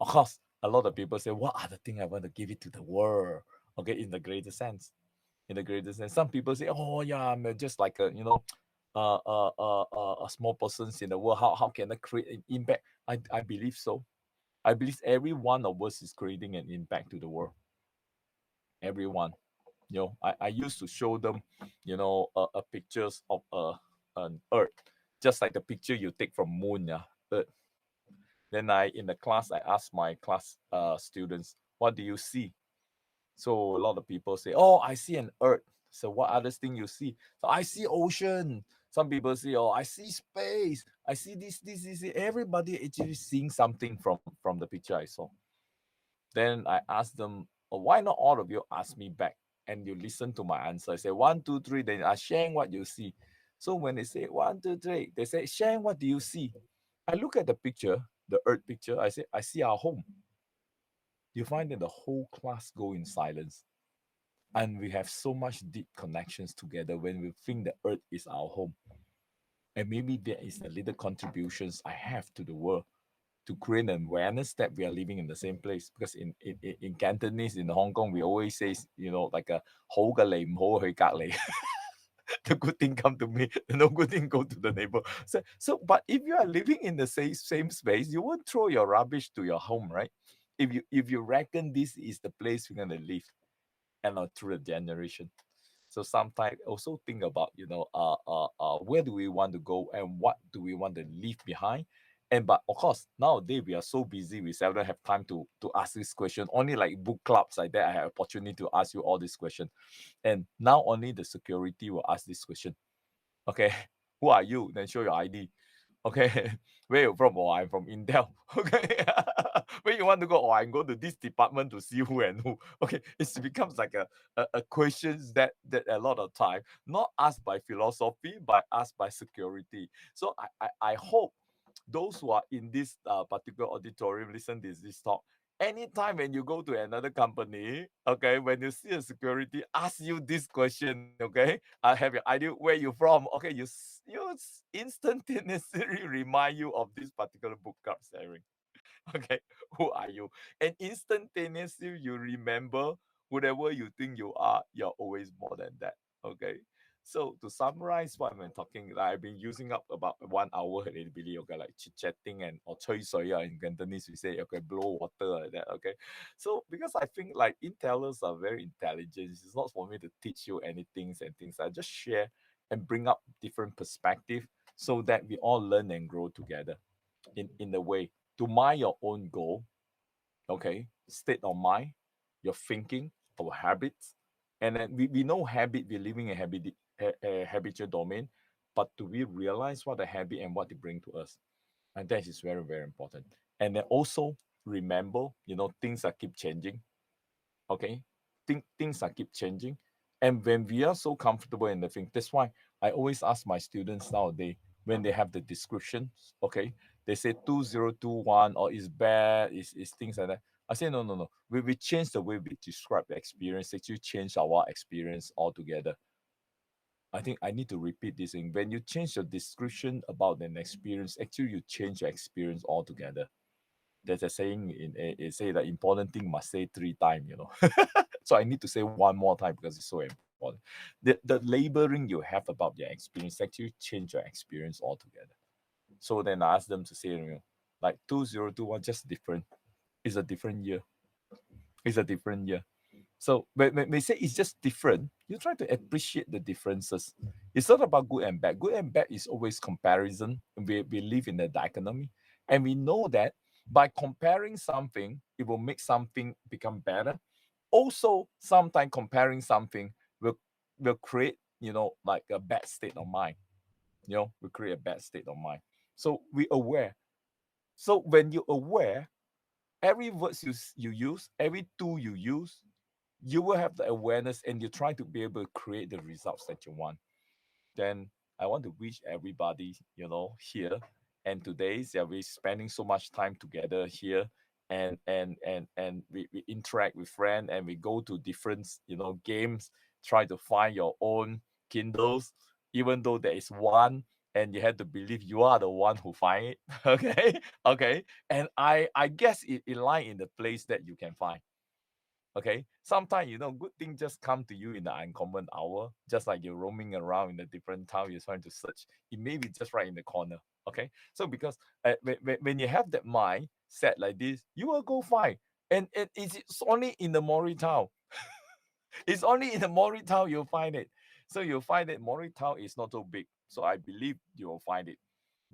Of course, a lot of people say, what are the things I want to give it to the world? Okay, in the greater sense. In the greater sense. Some people say, oh yeah, I'm just like a small persons in the world. How can I create an impact? I believe so. I believe every one of us is creating an impact to the world. Everyone. I used to show them, a pictures of an earth, just like the picture you take from moon, yeah, earth. Then in the class, I asked my class students, what do you see? So a lot of people say, oh, I see an earth. So what other thing you see? So I see ocean. Some people say, oh, I see space. I see this. Everybody actually seeing something from the picture I saw. Then I asked them, oh, why not all of you ask me back and you listen to my answer? I say 1, 2, 3. Then I share what you see. So when they say 1, 2, 3, they say, Sheng, what do you see? I look at the picture, the earth picture. I say, I see our home. You find that the whole class go in silence. And we have so much deep connections together when we think the earth is our home. And maybe there is a little contributions I have to the world to create an awareness that we are living in the same place. Because in Cantonese, in Hong Kong, we always say, like a 好嘅嚟唔好去隔離. the good thing come to me, the no good thing go to the neighbor. So but if you are living in the same space, you won't throw your rubbish to your home, right? If you reckon this is the place you're gonna live, and not through the generation. So sometimes also think about, where do we want to go and what do we want to leave behind. And but of course nowadays we are so busy, we seldom have time to ask this question. Only like book clubs like that I have opportunity to ask you all this question. And now only the security will ask this question. Okay, who are you? Then show your ID. Okay, where you from? Oh, I'm from Intel. Okay, where you want to go? Oh, I'm going to this department to see who and who. Okay, it becomes like a questions that a lot of time not asked by philosophy, but asked by security. So I hope those who are in this particular auditorium listen to this talk. Anytime when you go to another company, okay, when you see a security ask you this question, okay, I have your idea where you from. Okay, instantaneously remind you of this particular book club sharing. Okay, who are you? And instantaneously you remember whatever you think you are, you're always more than that. Okay. So to summarize what I'm talking, like I've been using up about 1 hour already, Billy, okay, like chit-chatting and or choy soy in Cantonese we say okay, blow water like that. Okay. So because I think like intellers are very intelligent, it's not for me to teach you anything and things. I just share and bring up different perspective so that we all learn and grow together in a way to mind your own goal, okay, state of mind, your thinking, our habits. And then we know habit, we're living a habitual domain, but do we realize what the habit and what they bring to us? And that is very, very important. And then also remember, things that keep changing. Okay, things are keep changing. And when we are so comfortable in the thing, that's why I always ask my students nowadays when they have the descriptions, okay, they say 2021 or is bad, is things like that. I say no, no, no, we change the way we describe the experience, actually change our experience altogether. I think I need to repeat this thing. When you change your description about an experience, actually you change your experience altogether. There's a saying it say that important thing must say 3 times. So I need to say one more time because it's so important. The labeling you have about your experience actually change your experience altogether. So then I ask them to say, like 2021 just different. It's a different year. It's a different year. So when we say it's just different, you try to appreciate the differences. It's not about good and bad. Good and bad is always comparison. We live in the dichotomy. And we know that by comparing something, it will make something become better. Also, sometimes comparing something will create, like a bad state of mind. Will create a bad state of mind. So we aware. So when you're aware, every words you use, every tool you use, you will have the awareness and you try to be able to create the results that you want. Then I want to wish everybody, here and today, yeah, we're spending so much time together here, and we interact with friends and we go to different, games, try to find your own Kindles, even though there is one and you have to believe you are the one who find it. Okay. Okay. And I guess it lie in the place that you can find. Okay, sometimes good things just come to you in the uncommon hour, just like you're roaming around in a different town, you're trying to search. It may be just right in the corner. Okay, so because when you have that mind set like this, you will go find, and it's only in the Mori town. It's only in the Mori town you'll find it. So you'll find that Mori town is not so big. So I believe you will find it.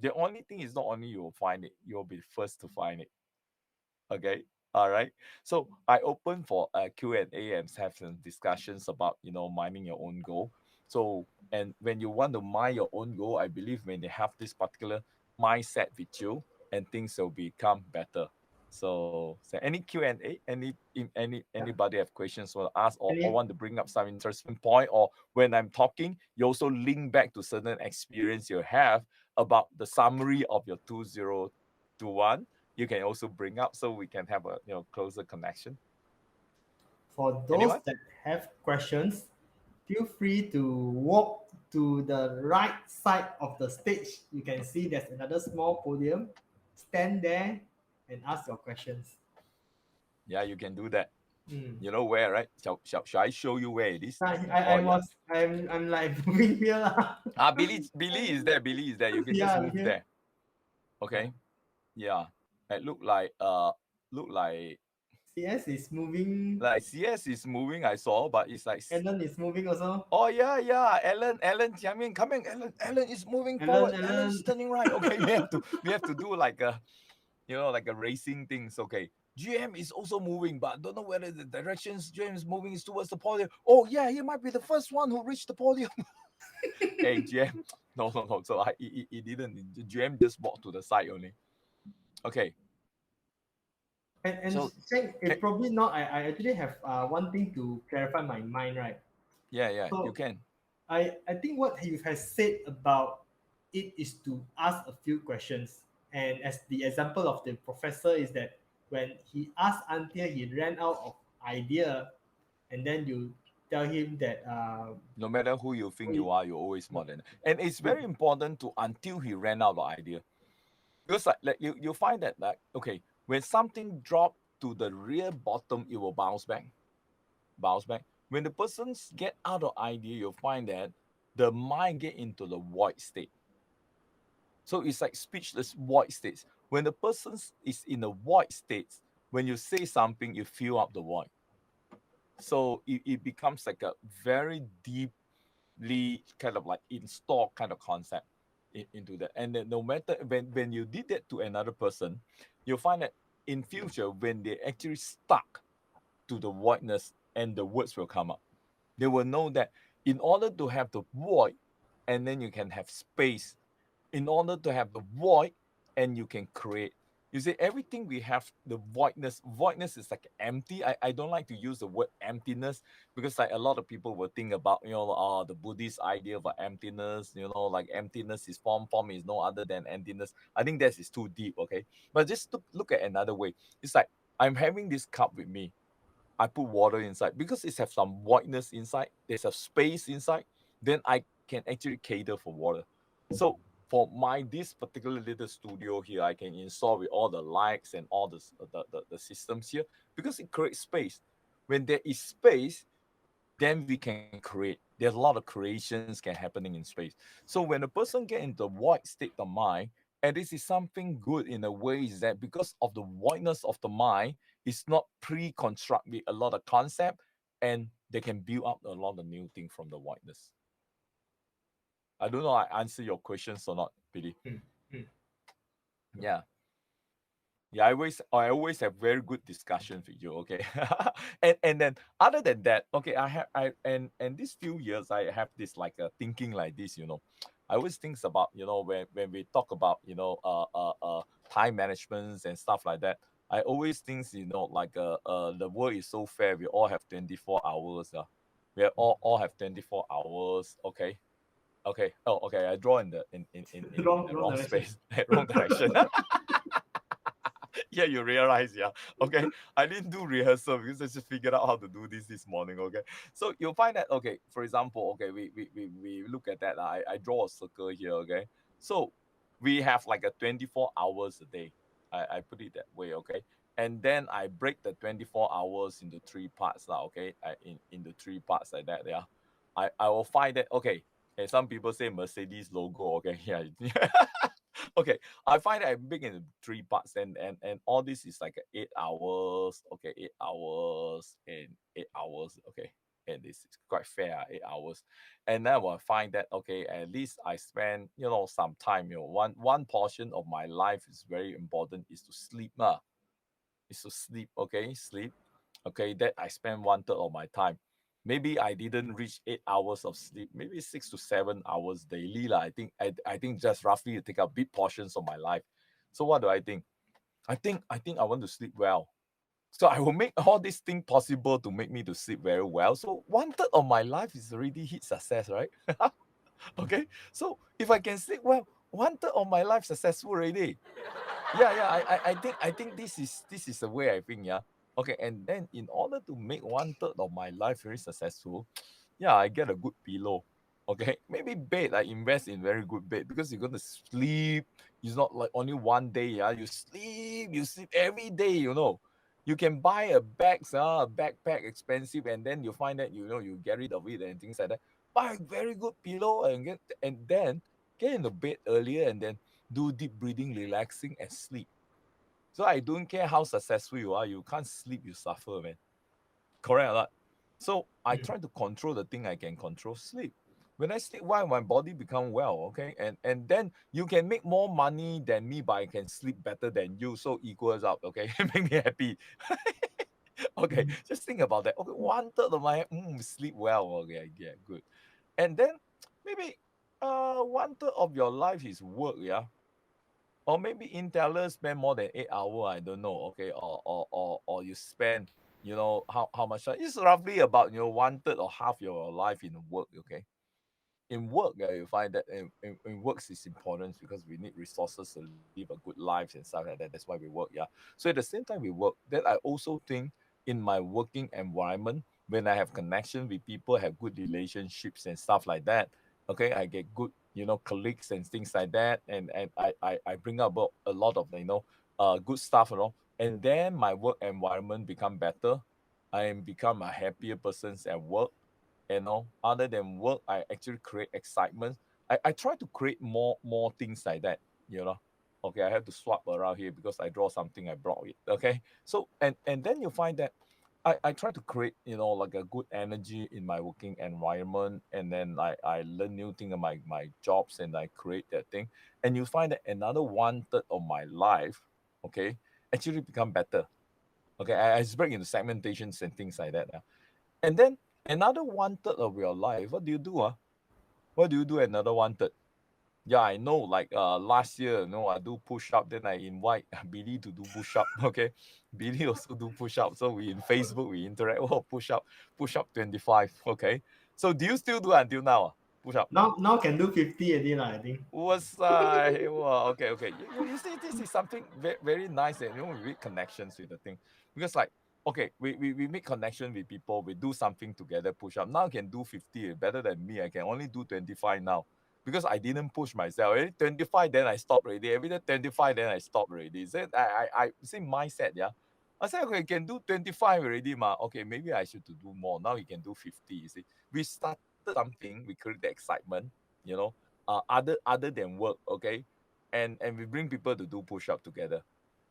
The only thing is not only you will find it, you'll be first to find it. Okay. All right. So I open for a Q&A and have some discussions about, minding your own goal. So, and when you want to mind your own goal, I believe when they have this particular mindset with you, and things will become better. So any Q&A, anybody have questions want to ask, or
Any
want to bring up some interesting point, or when I'm talking, you also link back to certain experience you have about the summary of your 2021, you can also bring up so we can have a closer connection.
for those
Anyone?
that have questions, feel free to walk to the right side of the stage. You can see there's another small podium. Stand there and ask your questions.
Yeah, you can do that.
Mm.
You know where, right? Shall I show you where it is?
I
Oh yeah.
was I'm like moving here lah.
Billy is there. Billy is there. You can just
Yeah,
move
here.
there.
Yeah.
Okay. Yeah. It look
CS is moving.
like CS is moving. I saw, but it's like
Alan is moving also.
oh yeah. Ellen, coming. Ellen is moving forward. Ellen
Alan.
is turning right. Okay, we have to do like a like a racing things. Okay. GM is also moving, but I don't know whether the directions GM is moving is towards the podium. Oh yeah, he might be the first one who reached the podium. Hey GM, no. So he didn't. GM just walked to the side only. Okay.
And
So
Sheng, it probably not. I actually have one thing to clarify my mind, right?
yeah, you
So
can.
I think what he has said about it is to ask a few questions. And as the example of the professor is that when he asked until he ran out of idea, and then you tell him that
No matter who you think you
we,
are, you're always more
no,
than. And it's
you,
very important to until he ran out of idea. Because like you find that like okay, when something drop to the real bottom, it will bounce back. Bounce back. When the persons get out of idea, you'll find that the mind get into the void state. So it's like speechless void states. When the person is in a void state, when you say something, you fill up the void. So it becomes like a very deeply kind of like installed kind of concept into that. And then no matter when you did that to another person, you'll find that in future when they actually stuck to the voidness and the words will come up, they will know that in order to have the void and then you can have space, in order to have the void and you can create. You see, everything we have the voidness is like empty. I don't like to use the word emptiness because like a lot of people will think about the Buddhist idea of emptiness, like emptiness is form is no other than emptiness. I think that is too deep. Okay, but just look at another way. It's like I'm having this cup with me. I put water inside because it has some voidness inside. There's a space inside. Then I can actually cater for water. So for this particular little studio here, I can install with all the lights and all the systems here because it creates space. When there is space, then we can create. There's a lot of creations can happening in space. So when a person get into the void state of mind, and this is something good in a way is that because of the voidness of the mind, it's not pre-construct with a lot of concept, and they can build up a lot of new things from the voidness. I don't know I answer your questions or not, Billy.
mm, mm.
Yeah. Yeah, I always have very good discussions with you. Okay, and then other than that, okay, I have I and these few years I have this like a thinking like this. I always think about when we talk about time management and stuff like that. I always think like the world is so fair. We all have 24 hours. We all have 24 hours. Okay, okay. Oh, okay. I draw in in the
Wrong
wrong
direction.
space, wrong direction. Yeah, you realize, yeah. Okay, I didn't do rehearsal because I just figured out how to do this morning. Okay, so you'll find that okay. For example, okay, we look at that. I draw a circle here. Okay, so we have like a 24 hours a day. I put it that way. Okay, and then I break the 24 hours into three parts. Okay, into three parts like that. Yeah, I will find that okay. And some people say Mercedes logo. Okay, yeah. Okay, I find that I'm big in three parts, and all this is like 8 hours. Okay, 8 hours and 8 hours. Okay, and this is quite fair, 8 hours. And then I will find that okay, at least I spend some time. One portion of my life is very important is to sleep. Is to sleep. Okay, sleep. Okay, that I spend one third of my time. Maybe I didn't reach 8 hours of sleep, maybe 6 to 7 hours daily. I think just roughly to take up big portions of my life. So what do I think? I think I want to sleep well. So I will make all these things possible to make me to sleep very well. So one third of my life is already hit success, right? Okay. So if I can sleep well, one third of my life successful already. Yeah. I think this is the way I think. Yeah. Okay. And then in order to make one third of my life very successful, yeah, I get a good pillow. Okay. Maybe bed. I invest in very good bed because you're gonna sleep. It's not like only one day. Yeah. You sleep every day. You can buy a backpack expensive, and then you find that you get rid of it and things like that. Buy a very good pillow and then get in the bed earlier and then do deep breathing, relaxing, and sleep. So I don't care how successful you are, you can't sleep, you suffer, man. Correct or not? So I
Mm.
try to control the thing I can control, sleep. When I sleep, why my body become well, okay? And then you can make more money than me, but I can sleep better than you, so equals out, okay? Make me happy. Okay,
Mm.
just think about that. Okay, one third of my sleep well. Okay, yeah, good. And then maybe one third of your life is work, yeah. Or maybe Inteller spend more than 8 hours, I don't know. Okay, or you spend, how much time? It's roughly about one third or half your life in work. Okay, in work, you find that in works is important because we need resources to live a good lives and stuff like that. That's why we work, yeah. So at the same time we work, then I also think in my working environment, when I have connection with people, have good relationships and stuff like that. Okay, I get good, colleagues and things like that, and I bring up a lot of good stuff, and then my work environment become better. I am become a happier person at work. Other than work, I actually create excitement. I try to create more things like that, you know okay, I have to swap around here because I draw something, I brought it. Okay, so and then you find that I try to create, like a good energy in my working environment, and then I learn new thing in my jobs, and I create that thing. And you find that another one third of my life, okay, actually become better. Okay, I just break into segmentations and things like that. And then another one third of your life, what do you do? What do you do another one third? Yeah, I know. Like last year, I do push up. Then I invite Billy to do push up. Okay, Billy also do push up. So we in Facebook we interact. Oh, push up 25. Okay, so do you still do until now? Push up.
Now can do 50 already lah, I think.
Was I? Wow, okay, okay. You see, this is something very, very nice, and we make connections with the thing. Because like, okay, we make connection with people, we do something together, push up. Now I can do 50, better than me. I can only do 25 now. Because I didn't push myself. Every 25, then I stop already. Every day 25, then I stop already. So I see mindset, yeah. I said, okay, I can do 25 already, ma. Okay, maybe I should to do more. Now you can do 50. You see, we started something, we create the excitement, you know other than work, okay, and we bring people to do push up together.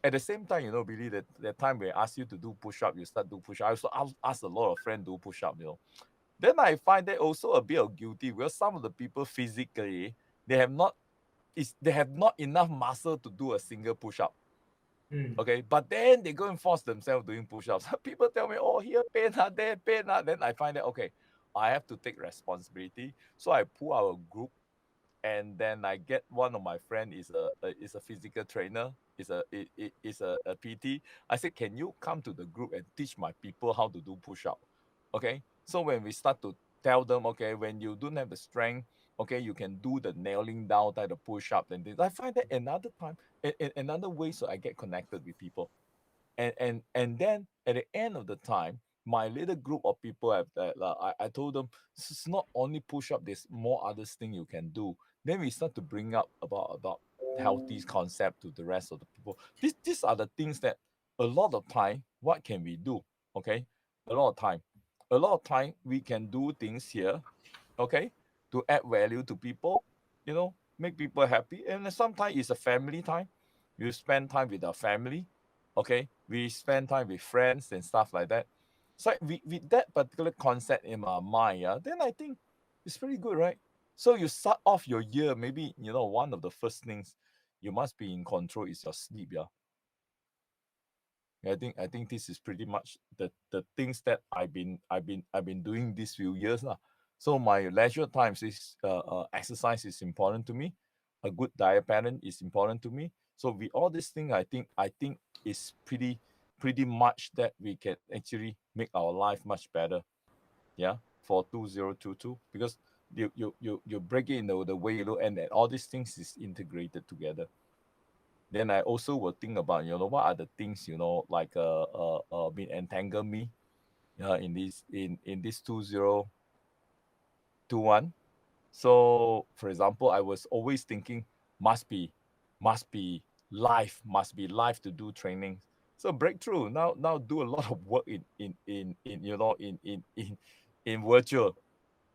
At the same time, Billy, that time we ask you to do push up, you start do push up. I also ask a lot of friends do push up. Then I find that also a bit of guilty because some of the people physically they have not they have not enough muscle to do a single push up.
Mm.
Okay, but then they go and force themselves doing push-ups. People tell me, oh, here pain, there pain. Then I find that okay, I have to take responsibility. So I pull our group, and then I get one of my friend is a physical trainer, is a PT. I said, can you come to the group and teach my people how to do push up? Okay, so when we start to tell them, okay, when you don't have the strength, okay, you can do the nailing down type of push up and things. I find that another time, another way, so I get connected with people. And then at the end of the time, my little group of people have I told them this is not only push up, there's more other things you can do. Then we start to bring up about healthy concept to the rest of the people. These are the things that a lot of time, what can we do? Okay, a lot of time, we can do things here, okay, to add value to people, make people happy. And sometimes it's a family time. You spend time with our family, okay? We spend time with friends and stuff like that. So with that particular concept in my mind, yeah, then I think it's pretty good, right? So you start off your year, maybe, one of the first things you must be in control is your sleep, yeah. I think this is pretty much the things that I've been doing these few years lah. So my leisure times is exercise is important to me. A good diet pattern is important to me. So with all these things, I think is pretty much that we can actually make our life much better. Yeah, for 2022, because you break it in the way you look, and all these things is integrated together. Then I also will think about, what are the things, like been entangle me, in this 2021. So for example, I was always thinking must be must be life to do training. So breakthrough now do a lot of work in in virtual,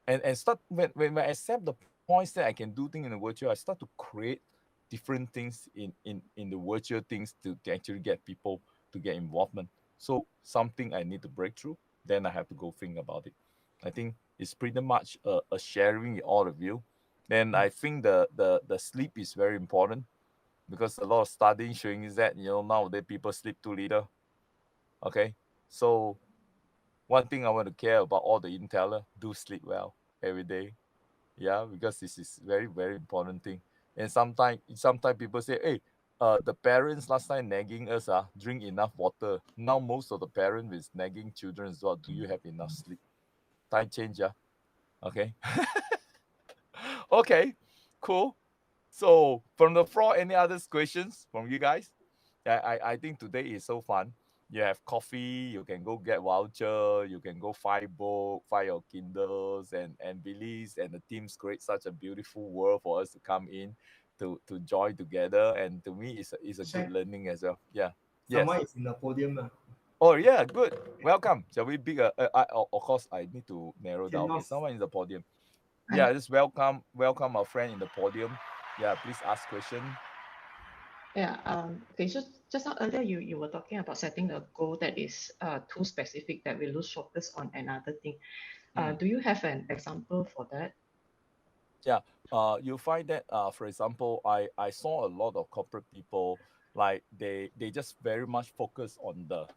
and start when I accept the points that I can do things in the virtual, I start to create different things in the virtual things to actually get people to get involvement. So something I need to break through, then I have to go think about it. I think it's pretty much a sharing with all of you. Then I think the sleep is very important, because a lot of studying showing is that nowadays people sleep too little. Okay, so one thing I want to care about all the inteller, do sleep well every day. Yeah, because this is very important thing. And sometimes people say, hey, the parents last time nagging us, drink enough water. Now most of the parents is nagging children as well, do you have enough sleep? Time change, yeah. Okay. Okay, cool. So from the floor, any other questions from you guys? I think today is so fun. You have coffee, you can go get voucher, you can go find book, find your Kindles and Billy's and the teams create such a beautiful world for us to come in to join together. And to me it's a good
Sheng,
learning as well. Yeah. Yes.
someone is in the podium.
Oh yeah, good. Welcome. Shall we big of course I need to narrow down. Okay,
Cannot.
someone in the podium.
I
Yeah, just welcome our friend in the podium. Yeah, please ask question.
Yeah, okay, so just now earlier you were talking about setting a goal that is too specific that we lose focus on another thing.
Mm.
Do you have an example for that?
Yeah, you find that for example, I saw a lot of corporate people, like they just very much focus on the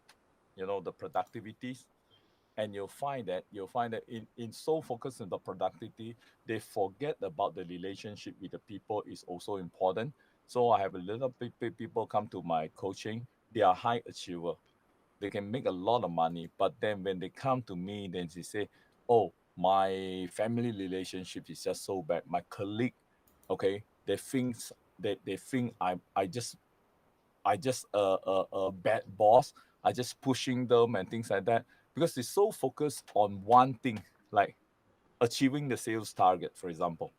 productivities, and you'll find that in so focused on the productivity, they forget about the relationship with the people is also important. So I have a little bit people come to my coaching. They are high achiever, they can make a lot of money, but then when they come to me, then they say, oh, my family relationship is just so bad, my colleague, okay, they think I just a bad boss, I just pushing them and things like that, because they're so focused on one thing, like achieving the sales target, for example.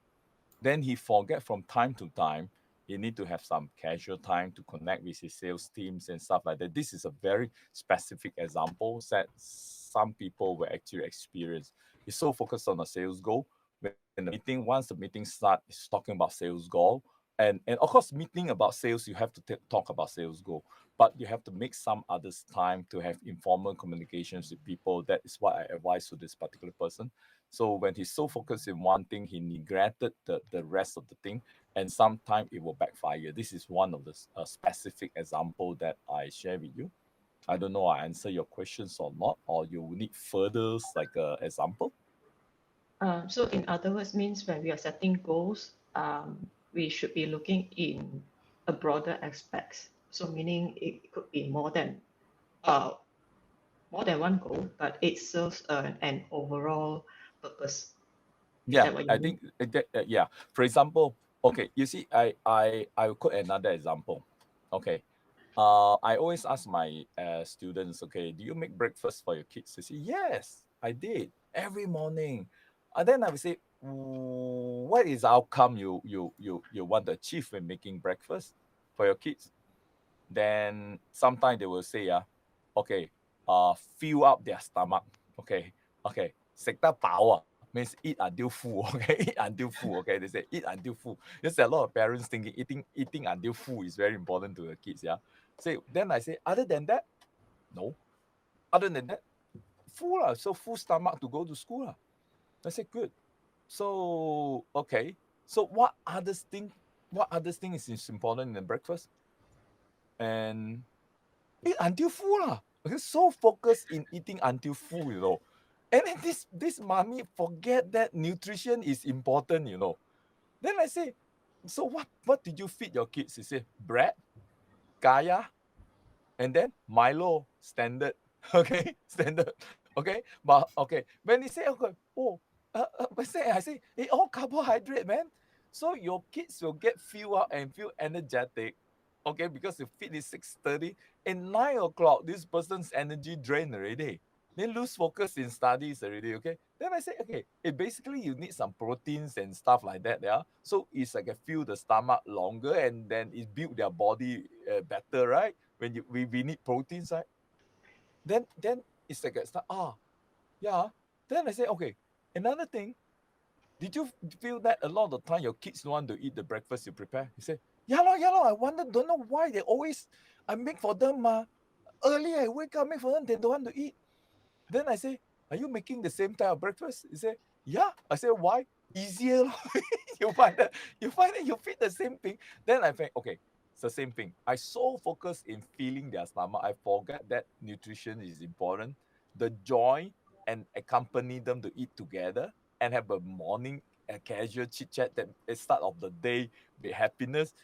Then he forget from time to time he need to have some casual time to connect with his sales teams and stuff like that. This is a very specific example that some people will actually experience. He's so focused on the sales goal. When the meeting, once the meeting start, is talking about sales goal. And of course, meeting about sales, you have to talk about sales goal, but you have to make some others time to have informal communications with people. That is what I advise to this particular person. So when he's so focused in one thing, he neglected the rest of the thing, and sometimes it will backfire. This is one of the specific example that I share with you. I don't know I answer your questions or not, or you need further like a example.
So in other words, means when we are setting goals, we should be looking in a broader aspects. So meaning it could be uh, more than one goal, but it serves an overall purpose. Is
Yeah,
that what you
I
mean?
think yeah. For example, okay, you see, I will quote another example. Okay, I always ask my students, okay, do you make breakfast for your kids? They say, yes, I did every morning. And then I will say, what is the outcome you want to achieve when making breakfast for your kids? Then sometimes they will say, okay, fill up their stomach. Okay, okay, 食得飽 means eat until full. Okay, eat until full. Okay, they say eat until full. There's a lot of parents thinking eating until full is very important to the kids. Yeah. Then I say, other than that, no. Other than that, full lah. So full stomach to go to school lah. I said, good. So okay. So what others think? What others think is important in the breakfast? And eat until full lah. Okay, so focused in eating until full. And then this mommy forget that nutrition is important. Then I say, so what did you feed your kids? He say bread, kaya, and then Milo standard. Okay, standard. Okay, but okay. When he say, okay, oh, I say, it all carbohydrate, man. So your kids will get feel up and feel energetic. Okay, because you feed is 6:30 and 9 o'clock, this person's energy drained already. Then lose focus in studies already. Okay. Then I say, okay, it basically you need some proteins and stuff like that. Yeah. So it's like I feel the stomach longer and then it build their body better, right? when we need proteins, right? Then it's like a start. Yeah. Then I say, okay. Another thing, did you feel that a lot of the time your kids don't want to eat the breakfast you prepare? He said, yeah, yeah. I wonder, don't know why they always I make for them. Early I wake up, make for them, they don't want to eat. Then I say, are you making the same type of breakfast? He said, yeah. I said, why? Easier. You find that you feed the same thing. Then I think, okay, it's the same thing. I so focused in filling their stomach, I forget that nutrition is important. The joy and accompany them to eat together and have a morning a casual chit chat that at start of the day with happiness.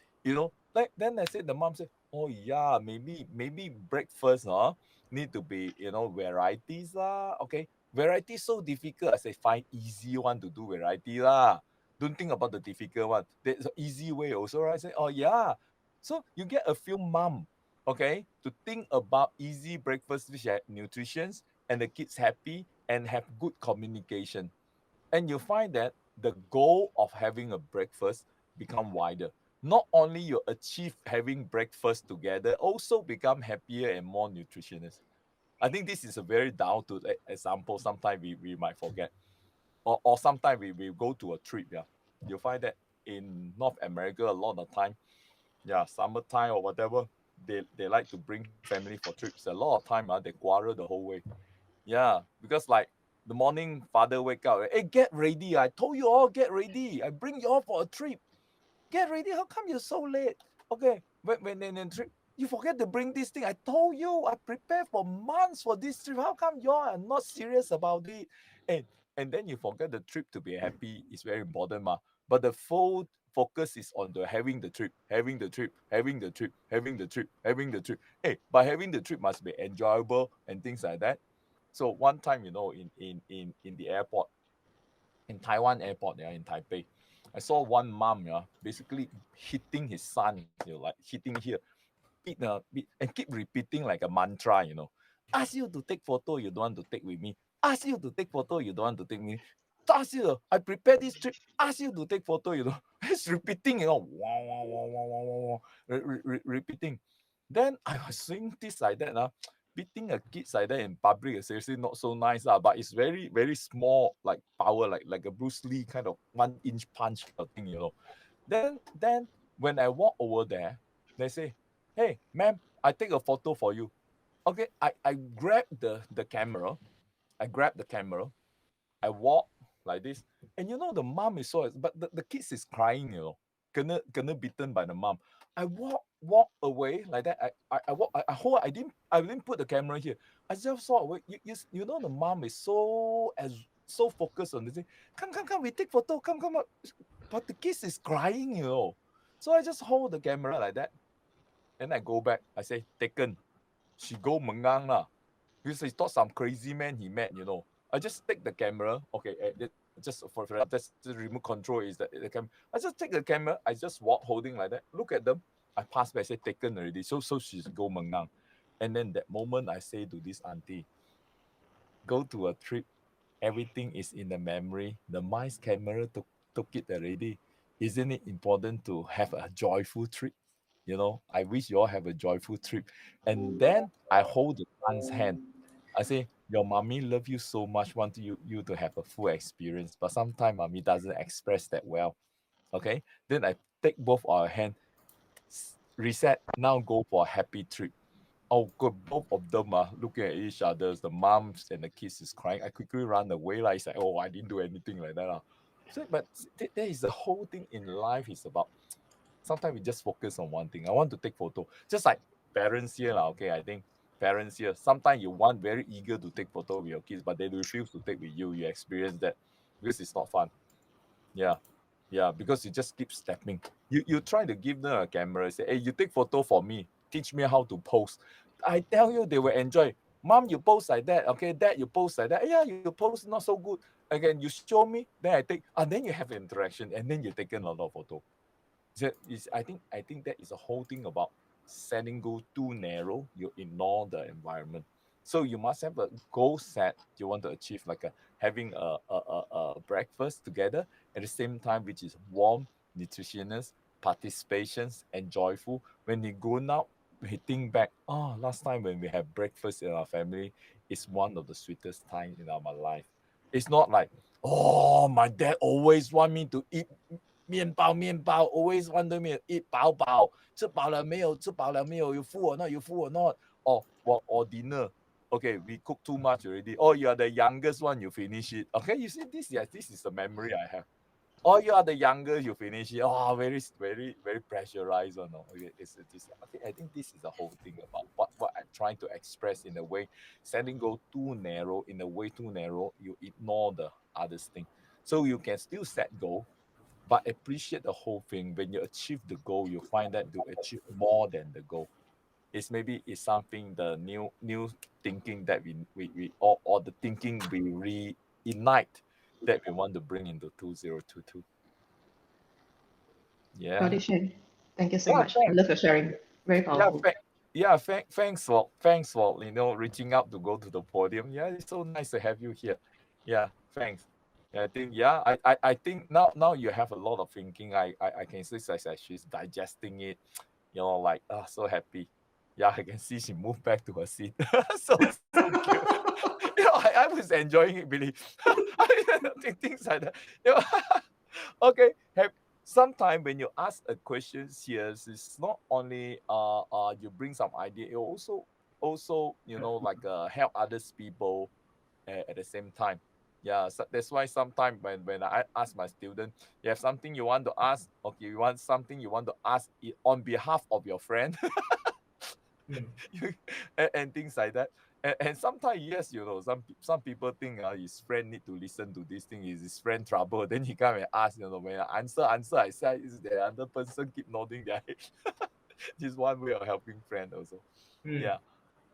Like then I said, the mom said, oh yeah, maybe breakfast, need to be varieties lah. Okay, variety so difficult. I say find easy one to do variety lah. Don't think about the difficult one. There's an easy way also, right? I say, oh yeah. So you get a few mom, okay, to think about easy breakfast which have nutrition and the kids happy and have good communication. And you find that the goal of having a breakfast become wider. Not only you achieve having breakfast together, also become happier and more nutritious. I think this is a very down to example. Sometimes we might forget, or sometimes we go to a trip. Yeah, you'll find that in North America a lot of time. Yeah, summertime or whatever, they like to bring family for trips. A lot of time, they quarrel the whole way. Yeah, because like the morning father wake up, hey, get ready. I told you all get ready. I bring you all for a trip. Get ready. How come you're so late? Okay, when in trip, you forget to bring this thing. I told you I prepared for months for this trip. How come you all are not serious about it? And and then you forget the trip to be happy is very important, ma. But the full focus is on the having the trip, having the trip, having the trip, having the trip, having the trip. Hey, but having the trip must be enjoyable and things like that. So one time, in the airport, in Taiwan airport, yeah, in Taipei, I saw one mom, yeah, basically hitting his son, like hitting here, and keep repeating like a mantra, Ask you to take photo, you don't want to take with me. Ask you to take photo, you don't want to take me. Ask you, I prepared this trip. Ask you to take photo, It's repeating, wow, wow, wow, wow, wow, wow, wow, repeating. Then I was seeing this like that, beating a kids like that in public is seriously not so nice, but it's very, very small, like power, like a Bruce Lee kind of 1 inch punch kind of thing, Then when I walk over there, they say, hey, ma'am, I take a photo for you. Okay, I grab the camera. I grab the camera. I walk like this. And the mom is so, but the kids is crying, gonna beaten by the mom. I walk away like that. I walk, I hold, I didn't put the camera here. I just saw away. The mom is so focused on this thing. Come, we take photo, come. But the kids is crying. So I just hold the camera like that. Then I go back. I say, taken. She go mengang lah. Because he thought some crazy man he met. I just take the camera. Okay, just for that's the remote control is the camera. I just take the camera. I just walk holding like that. Look at them. I pass by. I say taken already. So she's go mengang. And then that moment I say to this auntie, go to a trip. Everything is in the memory. The mind's camera took it already. Isn't it important to have a joyful trip? I wish you all have a joyful trip. And then I hold the son's hand. I say, your mommy love you so much, want you to have a full experience. But sometimes mommy doesn't express that well. Okay. Then I take both our hand, reset. Now go for a happy trip. Oh, good. Both of them are looking at each other. The moms and the kids is crying. I quickly run away. Like, it's like, oh, I didn't do anything like that. So, but there is the whole thing in life is about sometimes we just focus on one thing. I want to take photo. Just like parents here, okay. I think parents here, sometimes you want very eager to take photo with your kids, but they refuse to take with you. You experience that because it's not fun. Yeah. Yeah, because you just keep stepping. You try to give them a camera, say, hey, you take photo for me. Teach me how to pose. I tell you, they will enjoy. Mom, you pose like that. Okay, dad, you pose like that. Yeah, you pose not so good. Again, you show me, then I take, and then you have interaction, and then you take a lot of photo. I think that is a whole thing about setting goal too narrow, you ignore the environment. So you must have a goal set you want to achieve, like having a breakfast together at the same time, which is warm, nutritious, participations, and joyful. When you go out, we think back, oh, last time when we have breakfast in our family is one of the sweetest time in our life. It's not like, oh, my dad always want me to eat 面包, always wanted me to eat 饱饱, 吃饱了没有, you full or not, you full or not, or dinner. Okay, we cook too much already. Oh, you are the youngest one, you finish it. Okay, you see this, yes, this is the memory I have. Oh, you are the younger, you finish it. Oh, very pressurized or no. Okay, it's okay. I think this is the whole thing about what I'm trying to express in a way. Setting goal too narrow, in a way too narrow, you ignore the others thing. So you can still set goal, but appreciate the whole thing. When you achieve the goal, you find that you achieve more than the goal. It's maybe it's something the new thinking that we or the thinking we reignite that we want to bring into 2022.
Got
Yeah.
it, Sheng. Thank you so
Yeah,
much. I
thanks.
love your sharing. Very
Yeah,
powerful.
thanks for reaching out to go to the podium. Yeah, it's so nice to have you here. Yeah, thanks. Yeah, I think now you have a lot of thinking. I can see that she's digesting it. Like so happy. Yeah, I can see she moved back to her seat. So cute. I was enjoying it, Billy. Things like that. You know, okay. Sometimes when you ask a question here, it's not only you bring some idea, you also like help others people at the same time. Yeah, so that's why sometimes when I ask my student, you have something you want to ask, okay, you want something you want to ask on behalf of your friend, and things like that. And sometimes, yes, some people think his friend need to listen to this thing. Is his friend trouble? Then he come and ask. When I answer, I say, is the other person keep nodding their head. This is one way of helping friend also. Yeah.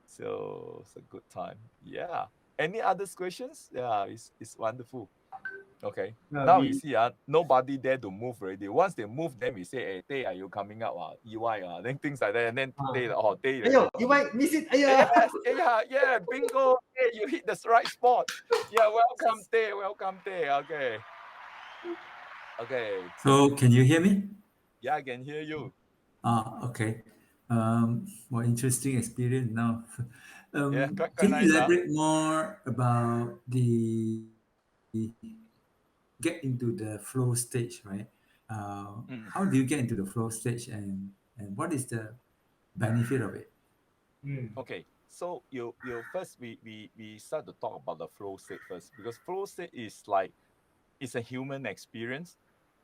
So it's a good time. Yeah. Any other questions? Yeah, it's wonderful. Okay. Now you see, nobody dare to move already. Once they move, then we say, hey, Tay, are you coming out? EY, then things like that. And then Tay, Tay,
Ayo, you might miss it.
yes,
Ayo.
yeah, bingo. Tay, you hit the right spot. Yeah, welcome, Tay, welcome, Tay. Okay.
So can you hear me?
Yeah, I can hear you.
Okay. More interesting experience now.
Yeah, quite
Can you
nice, huh?
elaborate more about the get into the flow stage, right? How do you
Mm.
get into the flow stage, and what is the benefit of it?
Okay, so you first we start to talk about the flow state first, because flow state is like it's a human experience.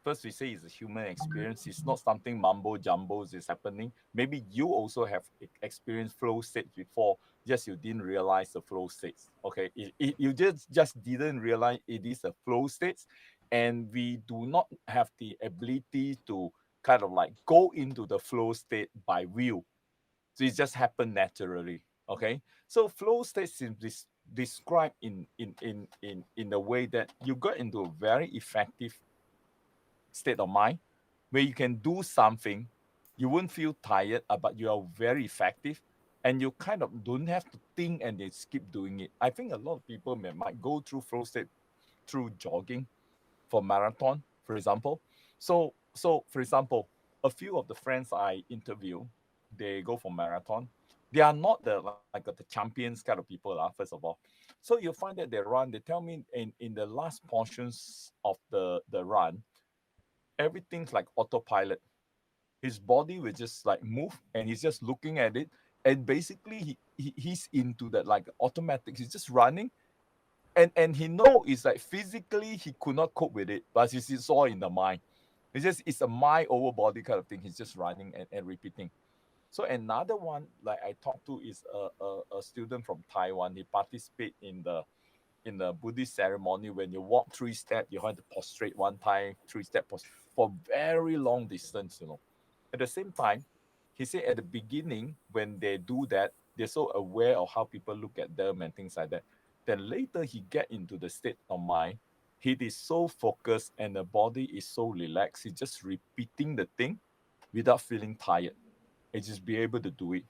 First, we say it's a human experience. It's not something mumbo jumbo is happening. Maybe you also have experienced flow states before. Just you didn't realize the flow states. Okay, you just didn't realize it is a flow states, and we do not have the ability to kind of like go into the flow state by will. So it just happened naturally. Okay, so flow state simply described in a way that you got into a very effective state of mind where you can do something, you won't feel tired, but you are very effective, and you kind of don't have to think and they keep doing it. I think a lot of people might go through flow state through jogging for marathon, for example. So for example, a few of the friends I interview, they go for marathon. They are not the champions kind of people, first of all. So you find that they run, they tell me in the last portions of the run, everything's like autopilot. His body will just like move and he's just looking at it. And basically he's into that like automatic. He's just running, and he know it's like physically he could not cope with it, but it's all in the mind. It's a mind over body kind of thing. He's just running and repeating. So another one like I talked to is a student from Taiwan. He participate in the Buddhist ceremony. When you walk 3 steps, you have to prostrate one time, 3 steps for very long distance. At the same time, he said at the beginning, when they do that, they're so aware of how people look at them and things like that. Then later he get into the state of mind. He is so focused and the body is so relaxed. He's just repeating the thing without feeling tired. He just be able to do it.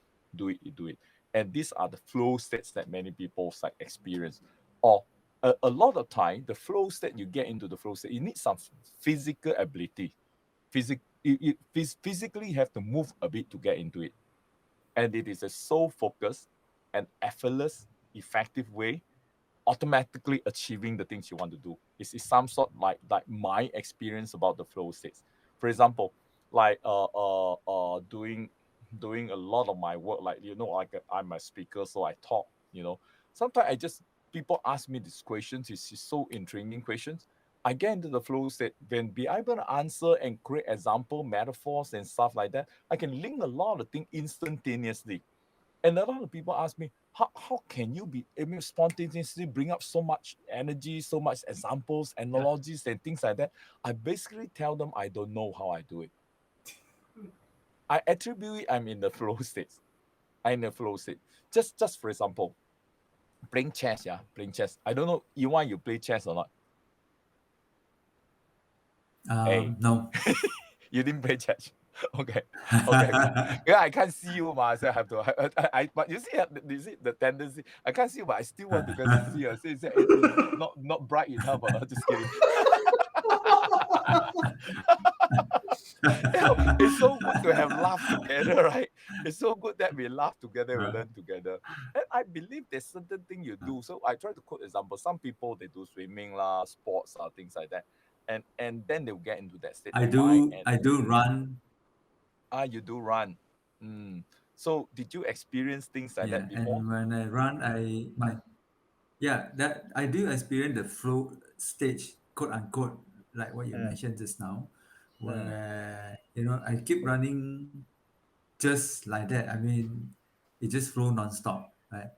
And these are the flow states that many people like experience. Or a lot of time, the flow state you get into the flow state, you need some physical ability. You physically have to move a bit to get into it. and it is a so focused and effortless, effective way automatically achieving the things you want to do. It's some sort like my experience about the flow states. For example, like doing a lot of my work, like like I'm a speaker, so I talk. Sometimes I just people ask me these questions. It's so intriguing questions. I get into the flow state when be able to answer and create example, metaphors, and stuff like that. I can link a lot of things instantaneously. And a lot of people ask me, how can you be able to spontaneously bring up so much energy, so much examples,
Yeah.
analogies, and things like that? I basically tell them I don't know how I do it. I attribute it, I'm in the flow state. I'm in the flow state. Just for example, playing chess, yeah, playing chess. I don't know, you play chess or not? Hey,
No.
you didn't play chess. Okay, okay. Yeah, I can't see you, ma. So I have to. But you see the tendency. I can't see you, but I still want to go to see you. Say, is it not bright enough or not? Just kidding. It's so good to have laughed together, right? It's so good that we laugh together, we learn together. And I believe there's certain thing you do. So I try to quote example. Some people they do swimming lah, sports things like that, and then they'll get into that state
I
of mind.
do
And
I do run.
you do run. Mm. So did you experience things like that
Yeah,
before?
and when I run, that I do experience the flow stage, quote unquote, like what you
Mm.
mentioned just now,
Mm.
where I keep running just like that. I mean, it just flow nonstop, right?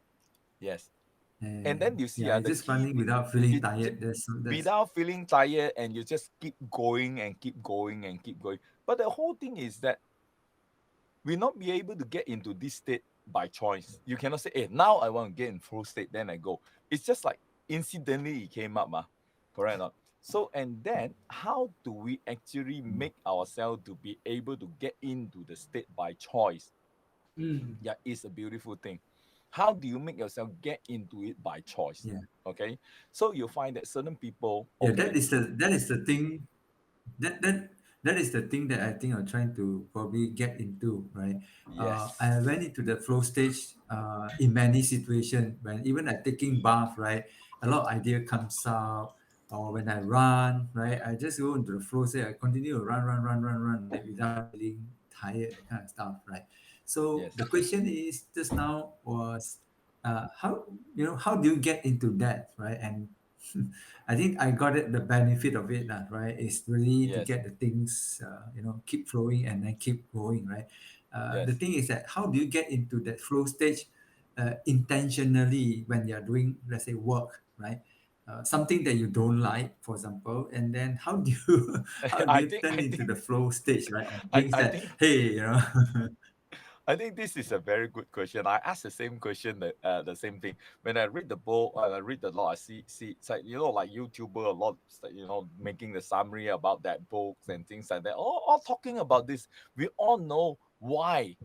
Yes. And then
And
you see
yeah, it's
the
just
key
running without feeling
it,
tired. That's
without feeling tired, and you just keep going and keep going and keep going. But the whole thing is that we not be able to get into this state by choice. You cannot say, hey, now I want to get in flow state, then I go. It's just like incidentally it came up, correct or not? So and then how do we actually make ourselves to be able to get into the state by choice?
Mm.
Yeah, it's a beautiful thing. How do you make yourself get into it by choice?
yeah,
Okay, so you'll find that certain people,
yeah.
okay,
That is the thing that that that is the thing that I think I'm trying to probably get into, right? I
yes,
went into the flow stage in many situations when even I taking bath, right? A lot of idea comes out, or when I run, right? I just go into the flow state. I continue to run, right, without feeling tired, that kind of stuff, right? So
yes,
the question is just now was how how do you get into that, right? And I think I got it the benefit of it, right? Is really to
yes,
get the things, keep flowing and then keep going, right? The
yes,
thing is that how do you get into that flow stage intentionally when you're doing, let's say, work, right? Something that you don't like, for example, and then how do you how do
I
you
think
turn
I
into
think
the flow stage, right? And
I,
things
I
that,
think
hey,
I think this is a very good question. I asked the same question, that the same thing. When I read the book, I read a lot. I see it's like like YouTuber a lot, making the summary about that books and things like that. All talking about this. We all know why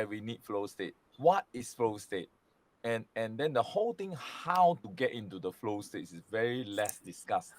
we need flow state. What is flow state? And then the whole thing, how to get into the flow state, is very less discussed.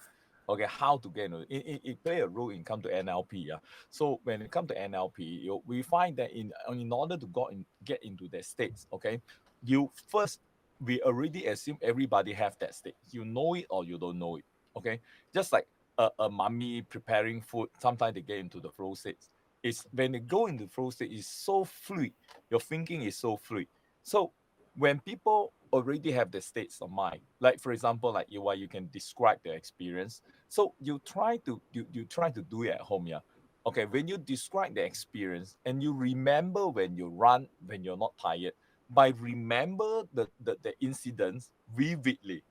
Okay, how to get into it. It play a role in come to NLP. Yeah. So when it comes to NLP, we find that in order to get into that states, okay, you first, we already assume everybody have that state. You know it or you don't know it. Okay, just like a mommy preparing food, sometimes they get into the flow states. It's when they go into the flow state, it's so fluid. Your thinking is so fluid. So when people already have the states of mind, like for example, like you can describe the experience. So you try to do it at home, yeah. Okay, when you describe the experience and you remember when you run, when you're not tired, by remember the incidents vividly,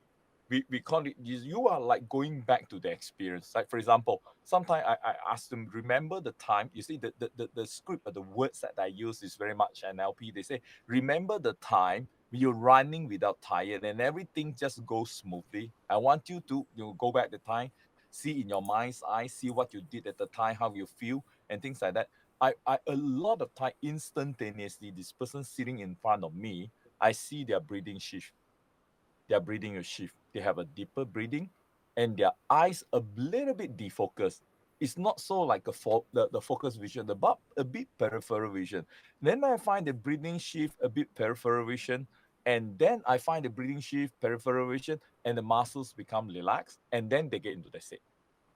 we call it, you are like going back to the experience. Like for example, sometimes I ask them, remember the time. You see the script or the words that I use is very much NLP. They say, remember the time you're running without tired and everything just goes smoothly. I want you to go back the time, see in your mind's eye, see what you did at the time, how you feel, and things like that. I a lot of time, instantaneously, this person sitting in front of me, I see their breathing shift. Their breathing will shift. They have a deeper breathing, and their eyes a little bit defocused. it's not so like the focus vision, but a bit peripheral vision. Then I find the breathing shift a bit peripheral vision, and then I find the breathing shift peripheral vision, and the muscles become relaxed, and then they get into the state.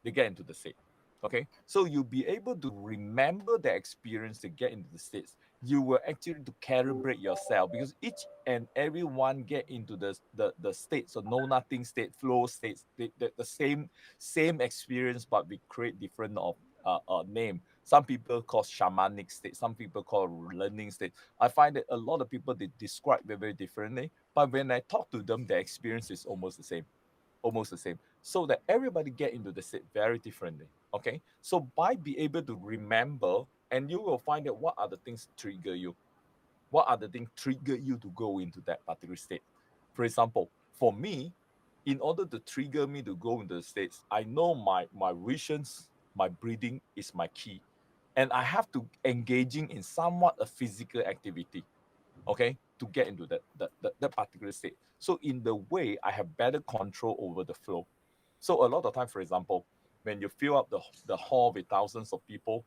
They get into the state. Okay, so you'll be able to remember the experience to get into the states. You will actually to calibrate yourself, because each and every one get into the states, so know nothing state, flow states, the same experience, but we create different of name. Some people call shamanic state, some people call learning state. I find that a lot of people, they describe it very differently, but when I talk to them, the experience is almost the same, almost the same, so that everybody get into the state very differently. Okay, so by be able to remember, and you will find out what are the things trigger you, what are the things trigger you to go into that particular state. For example, for me, in order to trigger me to go into the states, I know my visions, my breathing is my key, and I have to engaging in somewhat a physical activity, okay, to get into that particular state. So in the way, I have better control over the flow. So a lot of time, for example, when you fill up the hall with thousands of people,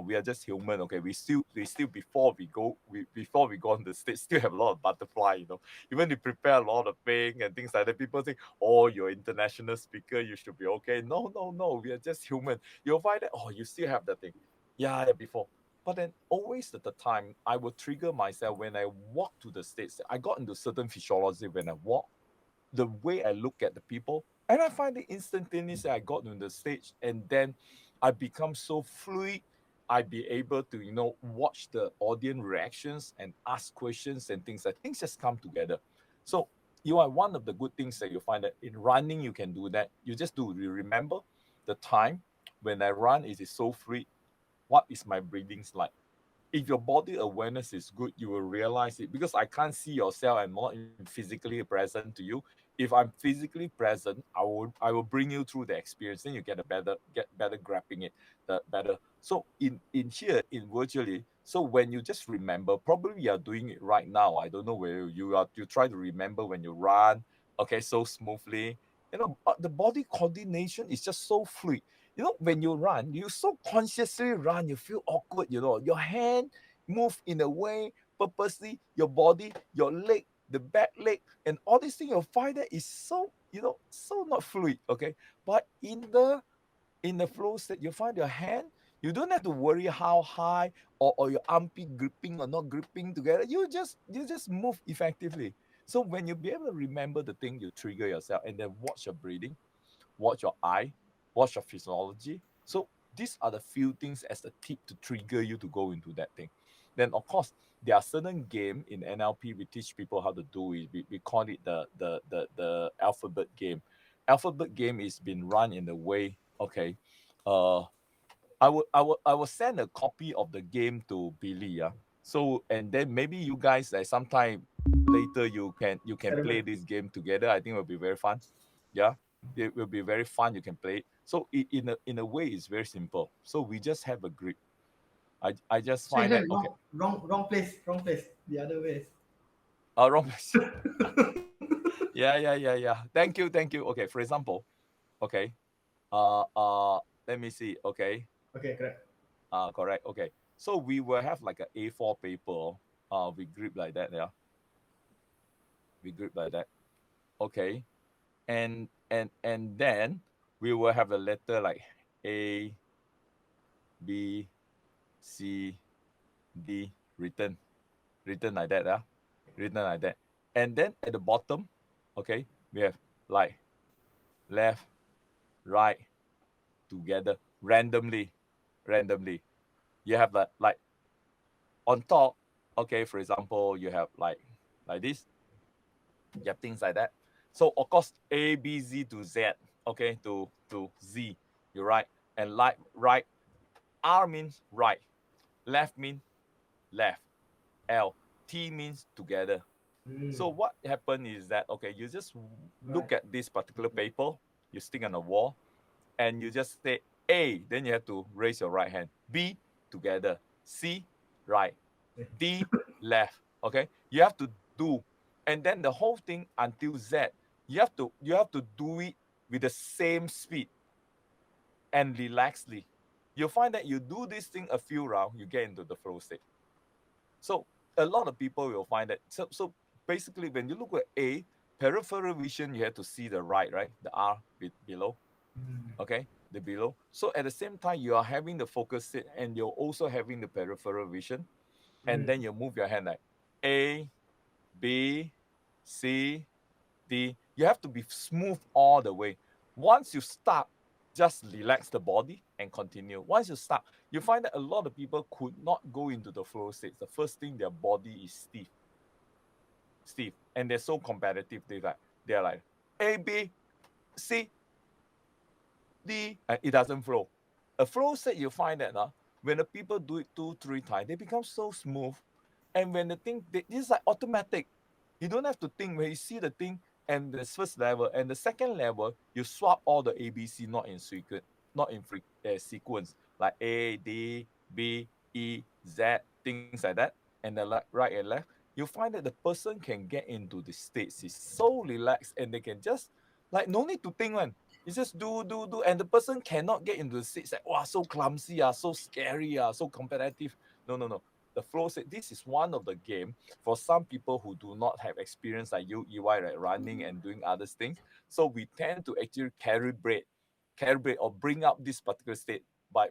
we are just human, okay. We still before we go on the stage, still have a lot of butterfly. Even you prepare a lot of thing and things like that. People think, oh, you're international speaker, you should be okay. No, no, no. We are just human. You'll find that, oh, you still have that thing. Yeah, yeah, before. But then always at the time, I will trigger myself when I walk to the stage. I got into certain physiology when I walk, the way I look at the people, and I find it instantaneously. I got on the stage, and then I become so fluid. I be able to, watch the audience reactions and ask questions and things. Like things just come together. So you are one of the good things that you find that in running you can do that. You remember the time when I run. It is so fluid. What is my breathing like? If your body awareness is good, you will realize it, because I can't see yourself and not physically present to you. If I'm physically present, I will bring you through the experience, then you get better grabbing it, the better. So in here, in virtually, so when you just remember, probably you are doing it right now. I don't know where you try to remember when you run, okay, so smoothly. The body coordination is just so fluid. When you run, you so consciously run, you feel awkward, your hand move in a way purposely, your body, your leg, the back leg, and all these things, you'll find that is so, so not fluid, okay? But in the flow state, you find your hand, you don't have to worry how high or your armpit gripping or not gripping together. You just move effectively. So when you be able to remember the thing, you trigger yourself, and then watch your breathing, watch your eye, watch your physiology. So these are the few things as a tip to trigger you to go into that thing. Then of course there are certain game in NLP we teach people how to do it. We call it the alphabet game. Alphabet game is been run in the way, okay. Uh I will send a copy of the game to Billy. Yeah. So and then maybe you guys like sometime later you can play this game together. I think it will be very fun. Yeah. It will be very fun. You can play it. So in a way it's very simple. So we just have a group. I just
So you
find
have
that okay.
wrong place. The other way.
Wrong place. Yeah. Thank you. Okay, for example, okay. Let me see. Okay.
Okay, correct.
Correct. Okay. So we will have like a A4 paper. We group like that. Yeah. We group like that. Okay. And then we will have a letter like A, B, C, D written like that. Yeah. Written like that. And then at the bottom, okay, we have like left, right, together, randomly. You have like on top, okay, for example, you have like this, you have things like that. So of course A, B, Z to Z, okay, to Z, you write, and like right, R means right, left means left, L, T means together. So what happened is that, okay, you just look
Right.
at this particular paper, you stick on the wall, and you just say A, then you have to raise your right hand. B, together. C, right. D, left. Okay, you have to do, and then the whole thing until Z. You have to do it with the same speed and relaxedly. you'll find that you do this thing a few rounds, you get into the flow state. So a lot of people will find that. So basically, when you look at A, peripheral vision, you have to see the right, the R below, okay, the below. So at the same time, you are having the focus state and you're also having the peripheral vision, and then you move your hand like A, B, C, D. You have to be smooth all the way. Once you start, just relax the body and continue. Once you start, you find that a lot of people could not go into the flow state. The first thing, their body is stiff, and they're so competitive. They're like A, B, C, D, and it doesn't flow. A flow state, you find that when the people do it 2-3 times, they become so smooth. And when the thing, this is like automatic. You don't have to think. When you see the thing, and the first level and the second level, you swap all the ABC, not in sequence, sequence, like A, D, B, E, Z, things like that, and the right and left. You find that the person can get into the states. Is so relaxed, and they can just like no need to think one. You just do, and the person cannot get into the states like wow, so clumsy, so scary, so competitive. No. The flow state. This is one of the game for some people who do not have experience like you, EY, right, running and doing other things. So we tend to actually calibrate or bring up this particular state by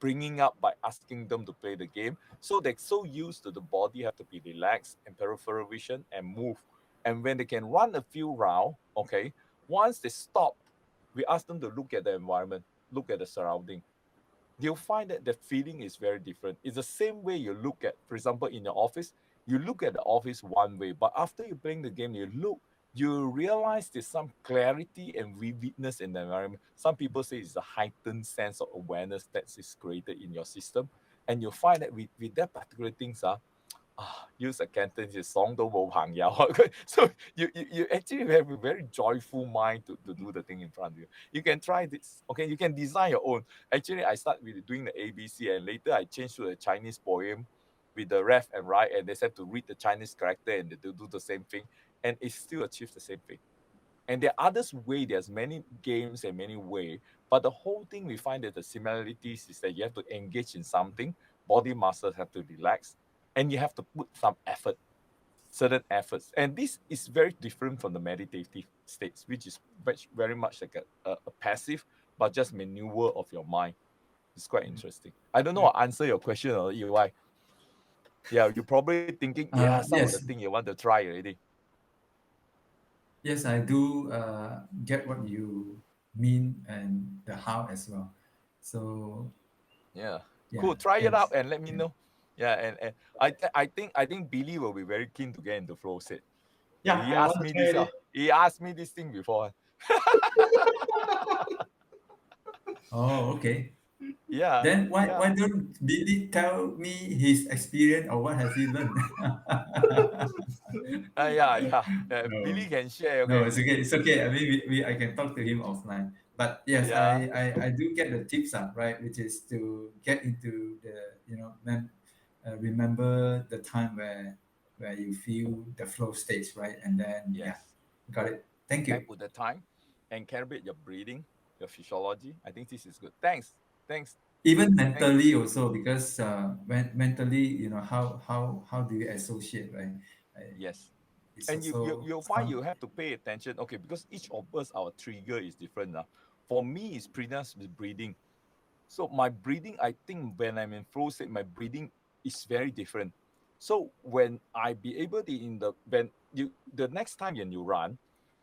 bringing up, by asking them to play the game. So they're so used to the body have to be relaxed and peripheral vision and move. And when they can run a few rounds, okay, once they stop, we ask them to look at the environment, look at the surrounding. You'll find that the feeling is very different. It's the same way you look at, for example, in your office, you look at the office one way, but after you playing the game, you realize there's some clarity and vividness in the environment. Some people say it's a heightened sense of awareness that is created in your system. And you'll find that with that particular things, use a Cantonese 爽到冇朋友. So you actually have a very joyful mind to do the thing in front of you. You can try this. Okay, you can design your own. Actually, I start with doing the ABC, and later I changed to a Chinese poem with the left and right, and they have to read the Chinese character and they do the same thing, and it still achieves the same thing. And there are others way, there's many games and many way, but the whole thing we find that the similarities is that you have to engage in something, body muscles have to relax, and you have to put some effort, certain efforts. And this is very different from the meditative states, which is very much like a passive, but just maneuver of your mind. It's quite interesting. I don't know, I answer your question or EY. Yeah, you're probably thinking, yeah, some of the
Yes,
thing you want to try already.
yes, I do get what you mean and the how as well. So
Yeah,
yeah,
cool. Try it out
thanks.
and let me
Yeah.
know. Yeah, and I think Billy will be very keen to get into flow state.
Yeah,
He
I want
asked
to
me
try
this.
it.
He asked me this thing before.
Oh, okay.
Yeah,
Then why
yeah.
why don't Billy tell me his experience or what has he learned?
Yeah. Billy
No,
can share.
no,
Okay.
it's okay. It's okay. I mean, I can talk to him offline. But yes,
Yeah.
I do get the tips, right? Which is to get into the, remember the time where you feel the flow states, right? And then, yeah,
Yes.
got it. Thank you.
And put the time and calibrate your breathing, your physiology. I think this is good. Thanks. Thanks.
Even
Thanks.
mentally also, because when mentally, how do you associate, right?
Yes.
It's
And
also
you'll find
some,
you have to pay attention. Okay, because each of us, our trigger is different now. For me, it's pretty much with breathing. So my breathing, I think when I'm in flow state, my breathing is very different. So when I be able to when you the next time when you run,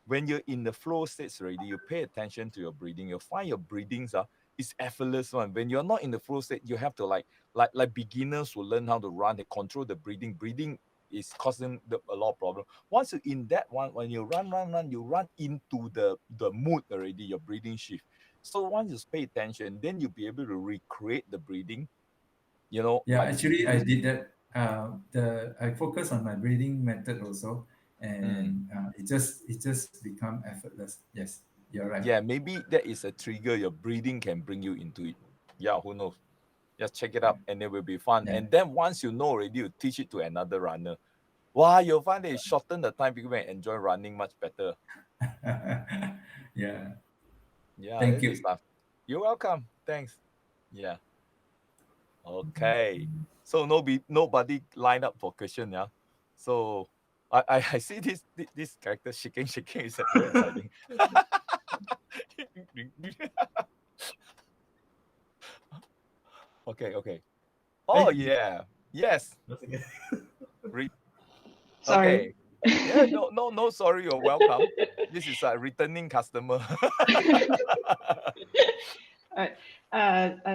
when you're in the flow states already, you pay attention to your breathing. You'll find your breathings is effortless one. When you're not in the flow state, you have to like beginners will learn how to run, they control the breathing. Breathing is causing a lot of problem. Once you're in that one, when you run, you run into the mood already, your breathing shift. So once you pay attention, then you'll be able to recreate the breathing,
yeah,
like
actually I
use.
did that. I focus on my breathing method also,
Mm,
and it just become effortless. Yes, you're right.
yeah, maybe that is a trigger. Your breathing can bring you into it. Yeah, who knows? Just check it out and it will be fun.
Yeah.
And then once you know already, you teach it to another runner. Wow, you'll find that it shorten the time people can enjoy running much better.
Yeah.
Yeah,
Thank
this is
you.
stuff. You're welcome. Thanks. Yeah. Okay. So nobody lined up for question, yeah. So I see this character shaking is very exciting. Okay, okay. Oh
Hey,
yeah. Yes.
once again.
Re-
Sorry.
okay. Yeah, no, sorry, you're welcome. This is a returning customer.
Alright.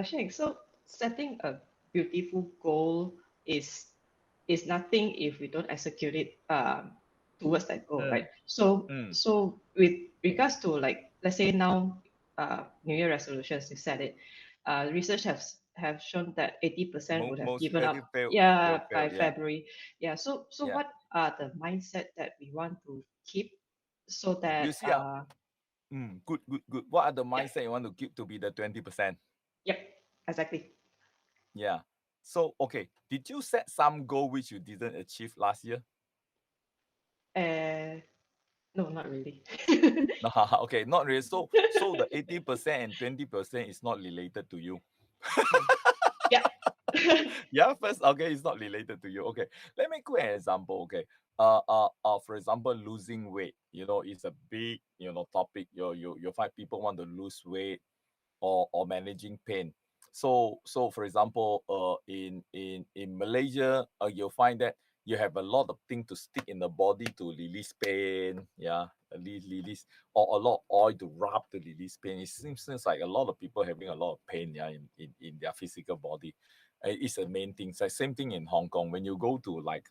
Sheng, so setting a beautiful goal is is nothing if we don't execute it towards that goal, right?
Mm,
So
Mm,
so with regards to, like, let's say now, New Year resolutions, you said it. Research have shown that 80% would have
most
given
very
up,
failed. They'll
yeah,
fail.
by
Yeah,
February. Yeah. So
yeah.
what are the mindset that we want to keep so
You
that
see, good. What are the
yeah,
mindset you want to keep to be the 20%?
yep, exactly.
Yeah. So okay, did you set some goal which you didn't achieve last year?
Uh, no, not really.
No, okay, not really. So the 80% and 20% is not related to you.
Yeah.
Yeah, first, okay, it's not related to you. Okay, let me give an example. Okay, for example, losing weight. It's a big, topic. You find people want to lose weight or managing pain. So for example, in Malaysia, you'll find that you have a lot of things to stick in the body to release pain. Yeah, release, or a lot of oil to rub to release pain. It seems like a lot of people having a lot of pain, yeah, in their physical body. It's the main thing. It's like same thing in Hong Kong. When you go to like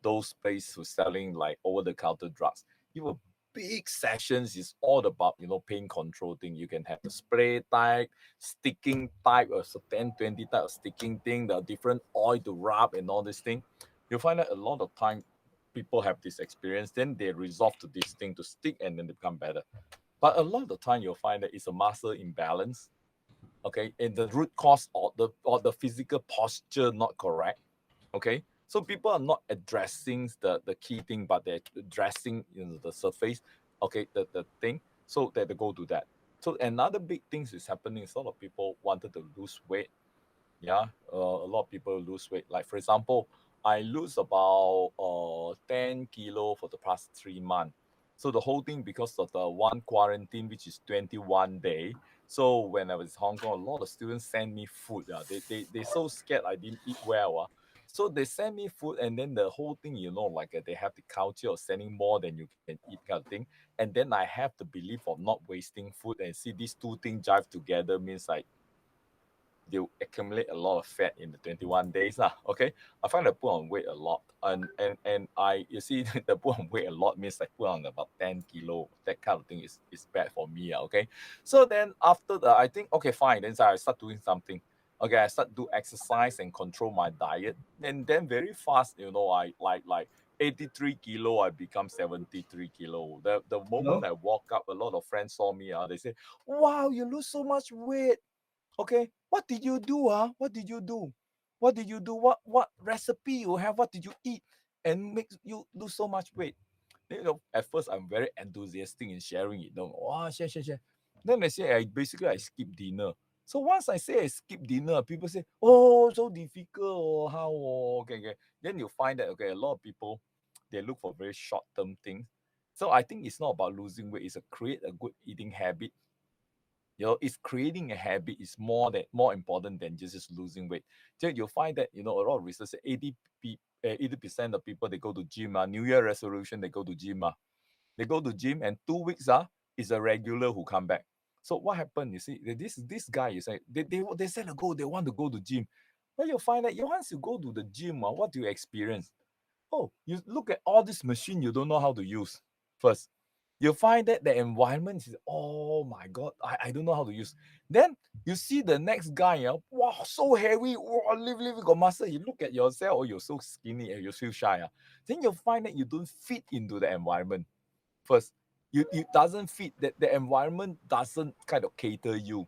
those places who selling like over the counter drugs, you will big sessions is all about pain control thing. You can have the spray type, sticking type, or so 10 20 type of sticking thing, the different oil to rub and all this thing. You'll find that a lot of time people have this experience, then they resolve to this thing to stick and then they become better. But a lot of the time you'll find that it's a muscle imbalance. Okay, and the root cause or the physical posture not correct. Okay, so people are not addressing the key thing, but they're addressing the surface. Okay, the thing, so that they go to that. So another big thing is happening is a lot of people wanted to lose weight. Yeah, a lot of people lose weight. Like for example, I lose about 10 kilo for the past 3 months. So the whole thing because of the one quarantine, which is 21 day. So when I was in Hong Kong, a lot of students send me food. They so scared I didn't eat well. So they send me food, and then the whole thing, like they have the culture of sending more than you can eat, kind of thing. And then I have the belief of not wasting food, and see these two things drive together means like they accumulate a lot of fat in the 21 days. Okay. I find I put on weight a lot. And I you see the put on weight a lot means I put on about 10 kilo. That kind of thing is bad for me. Okay. So then after the I think okay, fine. Then I start doing something. Okay, I start do exercise and control my diet. And then very fast, I like 83 kilo, I become 73 kilo. The moment
no?
I walk up, a lot of friends saw me. They say, wow, you lose so much weight. Okay, what did you do? What did you do? What did you do? What recipe you have? What did you eat and makes you lose so much weight? At first I'm very enthusiastic in sharing it. Wow, share. Then I say I skip dinner. So once I say I skip dinner, people say, oh, so difficult, or how, okay. Then you find that okay, a lot of people they look for very short-term things. So I think it's not about losing weight, it's a create a good eating habit. It's creating a habit is more important than just losing weight. So you'll find that a lot of research say 80% of people they go to gym. New Year resolution they go to gym. They go to gym and 2 weeks is a regular who come back. So what happened? You see, this guy you say they set a goal, they want to go to gym. But you find that once you go to the gym, what do you experience? Oh, you look at all this machine you don't know how to use. First, you find that the environment is, oh my god, I don't know how to use. Then you see the next guy, wow, so heavy, wow, live got muscle. You look at yourself, oh, you're so skinny and you feel shy. Then you find that you don't fit into the environment. First, you doesn't fit, that the environment doesn't kind of cater you.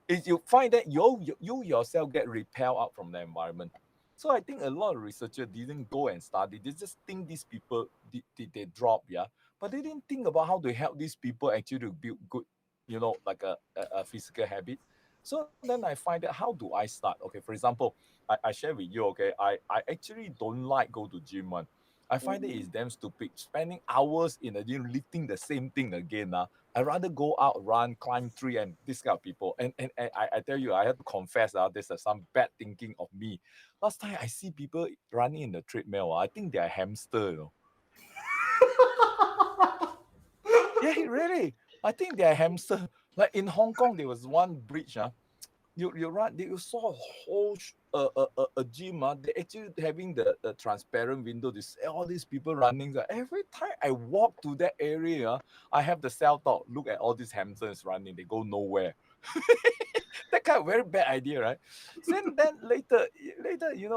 Is you find that you yourself get repelled out from the environment. So I think a lot of researchers didn't go and study. They just think these people they drop, yeah, but they didn't think about how to help these people actually to build good, like a physical habit. So then I find that how do I start? Okay, for example, I share with you, okay, I actually don't like go to gym one. I find it is damn stupid. Spending hours in a gym lifting the same thing again. I rather go out, run, climb tree, and this kind of people. And I tell you, I have to confess, this is some bad thinking of me. Last time I see people running in the treadmill, I think they're hamster, you know. Yeah, really. I think they're hamster. Like in Hong Kong, there was one bridge. You're right. You saw a whole a gym. They actually having the transparent window. They see all these people running. Every time I walk to that area, I have the self thought. Look at all these hamsters running. They go nowhere. That kind of very bad idea, right? So then later,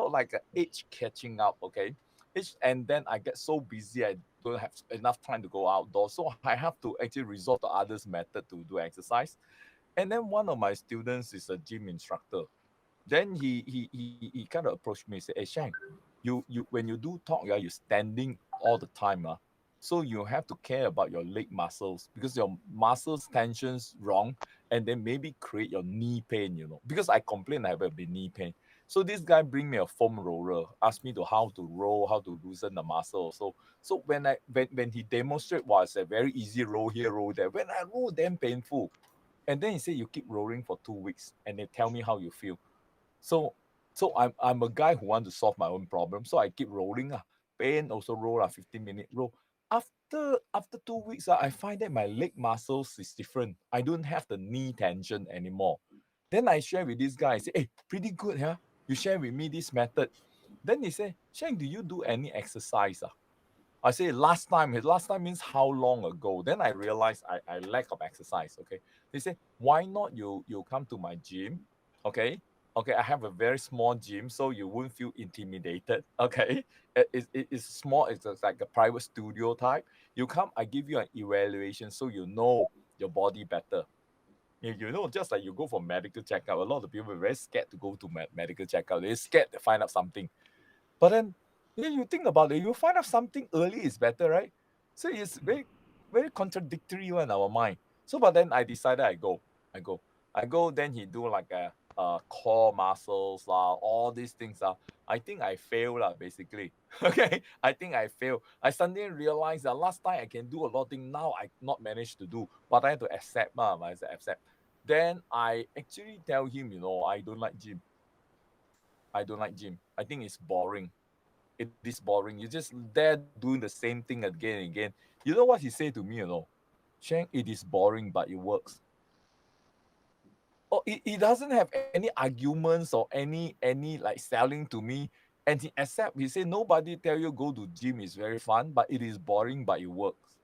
like age catching up. Okay, age, and then I get so busy. I don't have enough time to go outdoors, so I have to actually resort to others method to do exercise. And then one of my students is a gym instructor. Then he kind of approached me and said, "Hey Shang, you when you do talk, yeah, you're standing all the time, so you have to care about your leg muscles because your muscles tensions wrong, and then maybe create your knee pain, Because I complain I have a bit knee pain. So this guy bring me a foam roller, asked me to how to roll, how to loosen the muscle. So when he demonstrate, it's a very easy roll here, roll there. When I roll, damn painful. And then he said you keep rolling for 2 weeks and they tell me how you feel. So I'm a guy who want to solve my own problem. So I keep rolling. Pain also roll 15-minute roll. After 2 weeks, I find that my leg muscles is different. I don't have the knee tension anymore. Then I share with this guy. I say, hey, pretty good, huh? You share with me this method. Then he say, Sheng, do you do any exercise? I say last time means how long ago? Then I realized I lack of exercise. Okay. They say, why not you come to my gym? Okay. Okay, I have a very small gym, so you won't feel intimidated. Okay. It's small, it's just like a private studio type. You come, I give you an evaluation so you know your body better. Just like you go for medical checkup, a lot of people are very scared to go to medical checkup. They're scared to find out something. But then, you think about it, you find out something early is better, right? So it's very, very contradictory in our mind. So, but then I decided I go, I go. Then he do like a core muscles all these things I think I fail basically. Okay, I think I fail. I suddenly realized that last time I can do a lot of things. Now I not managed to do, but I have to accept. I said accept. Then I actually tell him, I don't like gym. I don't like gym. I think it's boring. It is boring. You're just there doing the same thing again and again. You know what he said to me, Sheng, it is boring, but it works. Oh, he doesn't have any arguments or any like selling to me. And he said nobody tell you go to gym is very fun, but it is boring, but it works.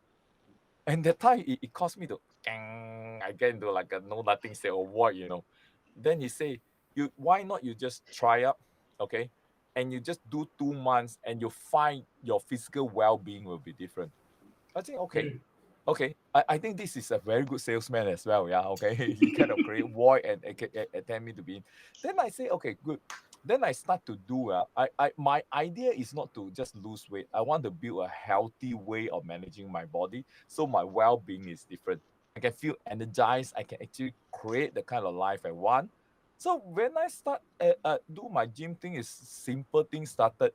And that time it caused me to I get into like a no nothing say or what, Then he say, why not you just try up, okay? And you just do 2 months and you find your physical well-being will be different. I think okay. Okay. I think this is a very good salesman as well. Yeah. Okay. He kind of create void and tell me to be in. Then I say, okay, good. Then I start to do my idea is not to just lose weight. I want to build a healthy way of managing my body so my well-being is different. I can feel energized. I can actually create the kind of life I want. So when I start do my gym thing is simple things started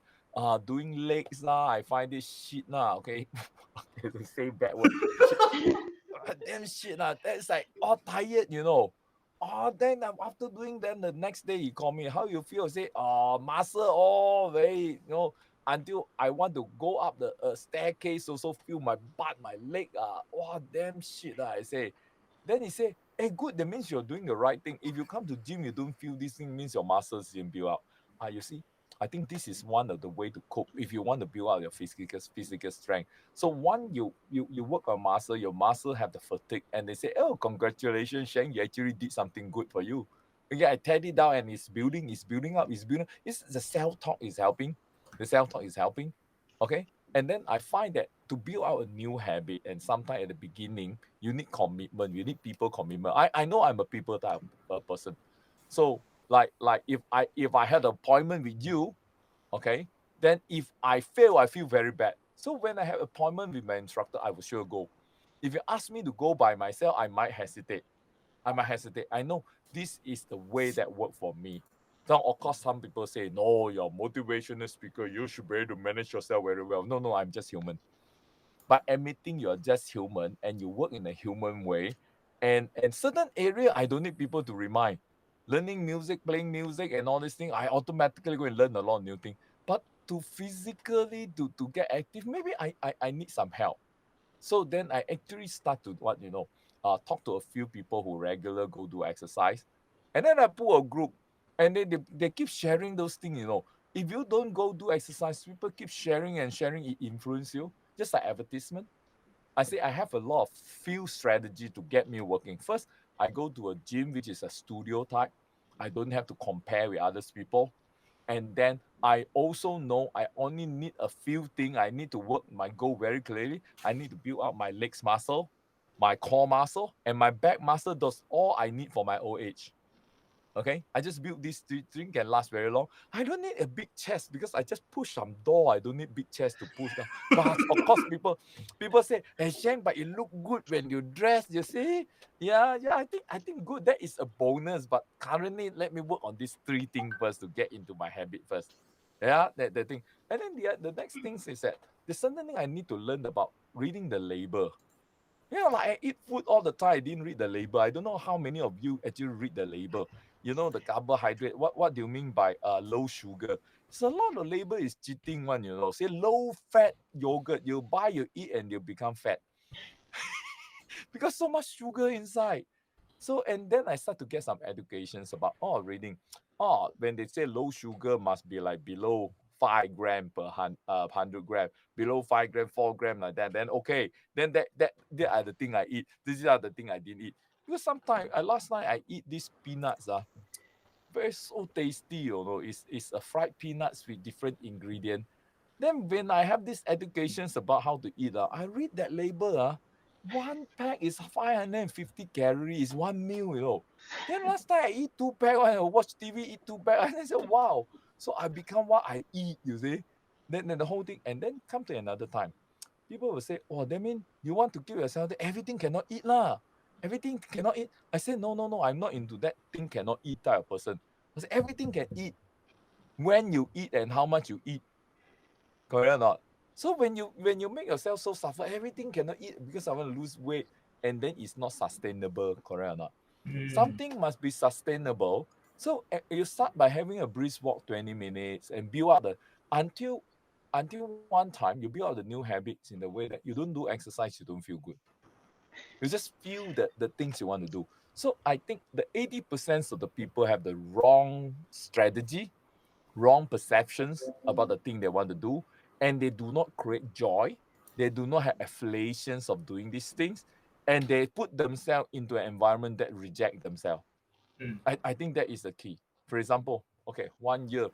doing legs I find this shit okay. Okay, to say bad word shit. Damn shit that's like all tired. Oh, then after doing then the next day he called me, how you feel? I say, muscle all very, until I want to go up the staircase also feel my butt, my leg, oh, damn shit I say. Then he say, hey, good, that means you're doing the right thing. If you come to gym, you don't feel this thing means your muscles didn't build up. You see, I think this is one of the way to cope if you want to build out your physical strength. So one, you work on muscle, your muscle have the fatigue, and they say, oh, congratulations, Sheng, you actually did something good for you. Okay, I tear it down and it's building up, it's building. It's the self-talk is helping. The self-talk is helping. Okay. And then I find that to build out a new habit, and sometimes at the beginning, you need commitment, you need people commitment. I know I'm a people type person. So like if I had an appointment with you, okay, then if I fail, I feel very bad. So when I have appointment with my instructor, I will sure go. If you ask me to go by myself, I might hesitate. I know this is the way that worked for me. So of course, some people say, no, you're a motivational speaker. You should be able to manage yourself very well. No, I'm just human. But admitting you're just human and you work in a human way, and certain area I don't need people to remind. Learning music, playing music, and all these things, I automatically go and learn a lot of new things. But to physically to get active, maybe I need some help. So then I actually start to talk to a few people who regular go do exercise, and then I pull a group, and then they keep sharing those things. If you don't go do exercise, people keep sharing and sharing, it influence you, just like advertisement. I say I have a lot of few strategy to get me working. First, I go to a gym, which is a studio type. I don't have to compare with others people. And then I also know I only need a few things. I need to work my goal very clearly. I need to build up my legs muscle, my core muscle, and my back muscle. That's all I need for my old age. Okay, I just built this thing can last very long. I don't need a big chest because I just push some door. I don't need big chest to push down. But of course, people say, "Hey Sheng, but you look good when you dress." You see, yeah. I think good. That is a bonus. But currently, let me work on these three things first to get into my habit first. Yeah, that thing. And then the next thing is that there's something I need to learn about reading the label. Like I eat food all the time. I didn't read the label. I don't know how many of you actually read the label. The carbohydrate. What do you mean by low sugar? It's a lot of label is cheating one. Say low fat yogurt. You buy, you eat, and you become fat because so much sugar inside. So and then I start to get some educations about reading. When they say low sugar must be like below 5 gram per 100 gram, below 5 gram, 4 gram like that. Then okay, then that are the thing I eat. These are the thing I didn't eat. Because sometimes last night I eat these peanuts very so tasty. It's a fried peanuts with different ingredient. Then when I have these educations about how to eat, I read that label. One pack is 550 calories, one meal. Then last time I eat two pack, when I watch TV, eat two pack, and I said, wow. So I become what I eat, you see. Then the whole thing, and then come to another time. People will say, oh, that means you want to give yourself that everything cannot eat lah. Everything cannot eat. I said, no, I'm not into that thing cannot eat type of person. I said, everything can eat when you eat and how much you eat. Correct or not? So when you make yourself so suffer, everything cannot eat because I want to lose weight, and then it's not sustainable. Correct or not? Something must be sustainable. So you start by having a brisk walk 20 minutes and build up until one time you build up the new habits in the way that you don't do exercise, you don't feel good. You just feel the things you want to do. So I think the 80% of the people have the wrong strategy, wrong perceptions about the thing they want to do, and they do not create joy. They do not have affiliations of doing these things, and they put themselves into an environment that reject themselves. I think that is the key. For example, okay, 1 year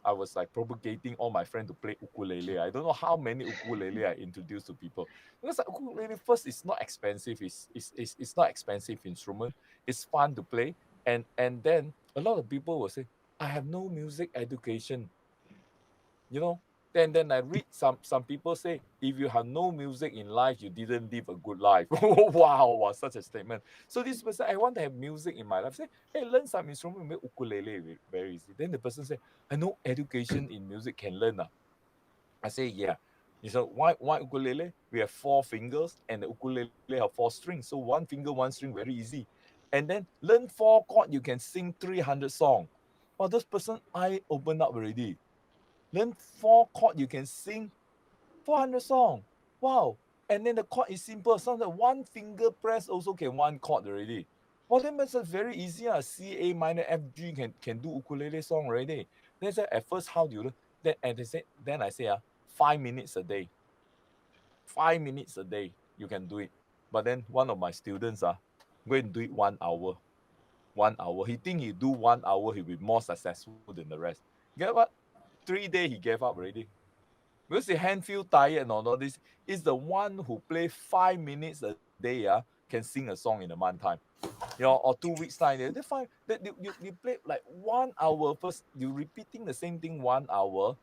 I was like propagating all my friends to play ukulele. I don't know how many ukulele I introduced to people. Because like, ukulele first is not expensive. It's not expensive instrument. It's fun to play. And then a lot of people will say, I have no music education. You know, then I read some people say, if you have no music in life, you didn't live a good life. Wow, such a statement. So this person, I want to have music in my life. Say, hey, learn some instrument, make ukulele very easy. Then the person say, I know education in music can learn. I say, yeah. You say, why ukulele? We have 4 fingers and the ukulele have 4 strings. So one finger, one string, very easy. And then learn 4 chords, you can sing 300 songs. Well, this person, I open up already. Learn 4 chords, you can sing 400 songs. Wow. And then the chord is simple. Sometimes one finger press also can one chord already. Well, that makes it very easy. C, A minor, F, G can do ukulele song already. Then I said, at first, how do you learn? Then I say, 5 minutes a day. 5 minutes a day, you can do it. But then one of my students, go and do it 1 hour. 1 hour. He think he do 1 hour, he'll be more successful than the rest. Get what? 3 days he gave up already. Because the hand feel tired and all this. Is the one who play 5 minutes a day, can sing a song in a month time. Or 2 weeks time. They find that you play like 1 hour first. You repeating the same thing 1 hour.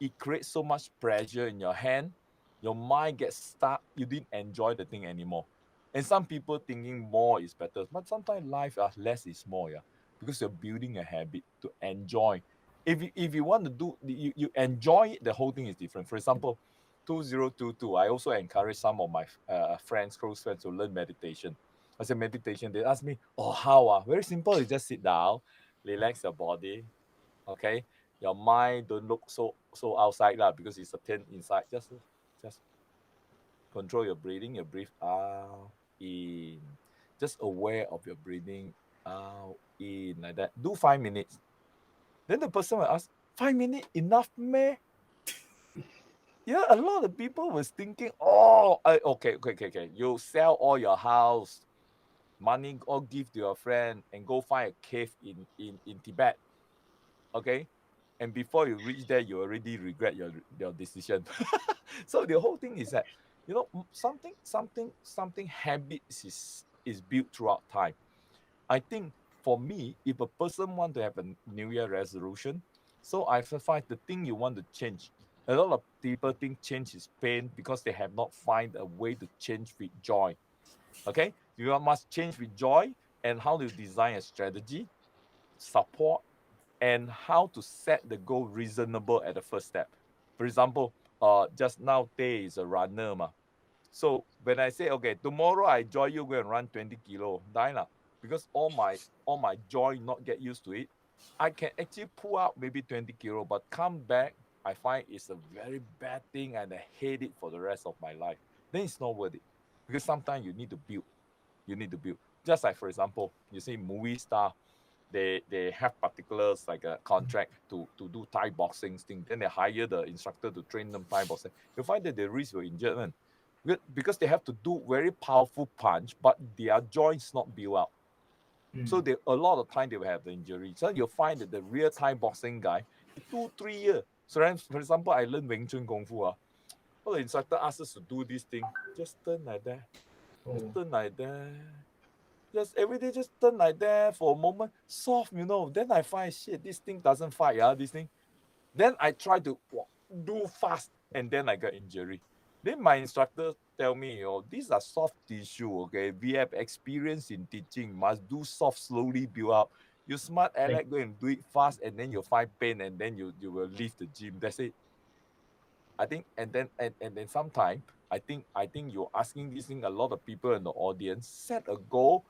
It creates so much pressure in your hand. Your mind gets stuck. You didn't enjoy the thing anymore. And some people thinking more is better, but sometimes life less is more, yeah, because you're building a habit to enjoy. If you want to do you enjoy it, the whole thing is different. For example, 2022, I also encourage some of my friends, close friends, to learn meditation. I said meditation. They ask me, "Oh, how? Very simple. You just sit down, relax your body, okay. Your mind don't look so outside lah, because it's a tent inside. Just control your breathing. You breathe out, in. Just aware of your breathing out, in, like that. Do 5 minutes. Then the person will ask, 5 minutes enough, meh? Yeah, a lot of people was thinking, oh, okay. You sell all your house, money all give to your friend, and go find a cave in Tibet, okay? And before you reach there, you already regret your decision. So the whole thing is that, something habits is built throughout time. I think for me, if a person want to have a New Year resolution, so I find the thing you want to change. A lot of people think change is pain because they have not find a way to change with joy. Okay, you must change with joy, and how to design a strategy, support, and how to set the goal reasonable at the first step. For example, just now Tay is a runner, ma. So when I say, okay, tomorrow I join you, go and run 20 kilo, die lah. Because all my joint not get used to it, I can actually pull out maybe 20 kilo, but come back, I find it's a very bad thing and I hate it for the rest of my life. Then it's not worth it. Because sometimes you need to build. You need to build. Just like, for example, you see movie star, they have particulars like a contract to do Thai boxing thing. Then they hire the instructor to train them Thai boxing. You find that the risk will injure them. Because they have to do very powerful punch, but their joints not built up. So they, a lot of time they will have the injury. So you'll find that the real Thai boxing guy, 2-3 years. So then, for example, I learned Wing Chun Kung Fu. Well, the instructor asks us to do this thing. Just turn like that. Just turn like that. Just every day, just turn like that for a moment. Soft, Then I find, shit, this thing doesn't fight, this thing. Then I try to do fast, and then I got injury. Then my instructor tell me, these are soft tissue, okay? We have experience in teaching, must do soft, slowly build up. You smart Alec, go and do it fast, and then you'll find pain, and then you will leave the gym. That's it. I think, and then sometime, I think you're asking this thing, a lot of people in the audience, set a goal,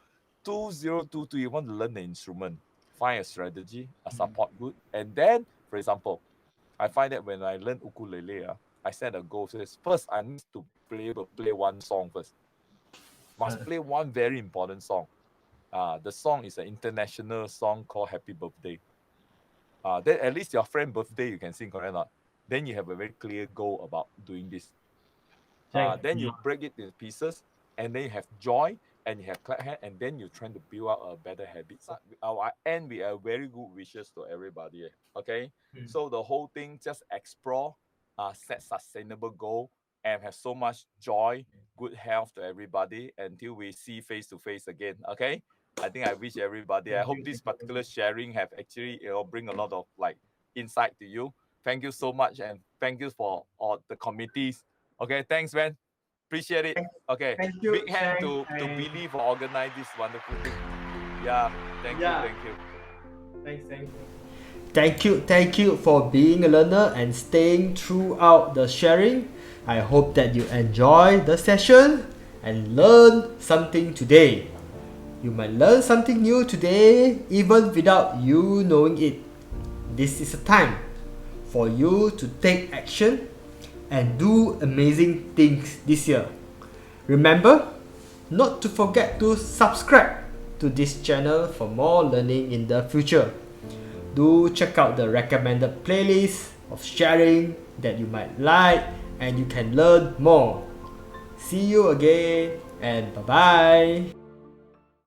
2022, you want to learn the instrument, find a strategy, a support group, and then, for example, I find that when I learn ukulele, I set a goal. So first, I need to play one song first. Must play one very important song. The song is an international song called Happy Birthday. Then at least your friend birthday you can sing, correct or not? Then you have a very clear goal about doing this. Then you break it into pieces, and then you have joy, and you have clap hand, and then you're trying to build up a better habit. Our end, we have very good wishes to everybody. Okay, so the whole thing, just explore, set sustainable goal, and have so much joy, good health to everybody until we see face to face again. Okay, I think I wish everybody. I hope this particular sharing have actually bring a lot of insight to you. Thank you so much, and thank you for all the committees. Okay, thanks, man. Appreciate it. Okay,
Thank you,
big hand
Sheng,
to Billy for organize this wonderful thing. Yeah, thank you.
Thank you for being a learner and staying throughout the sharing. I hope that you enjoy the session and learn something today. You might learn something new today even without you knowing it. This is a time for you to take action and do amazing things this year. Remember not to forget to subscribe to this channel for more learning in the future. Do check out the recommended playlist of sharing that you might like and you can learn more. See you again and bye bye.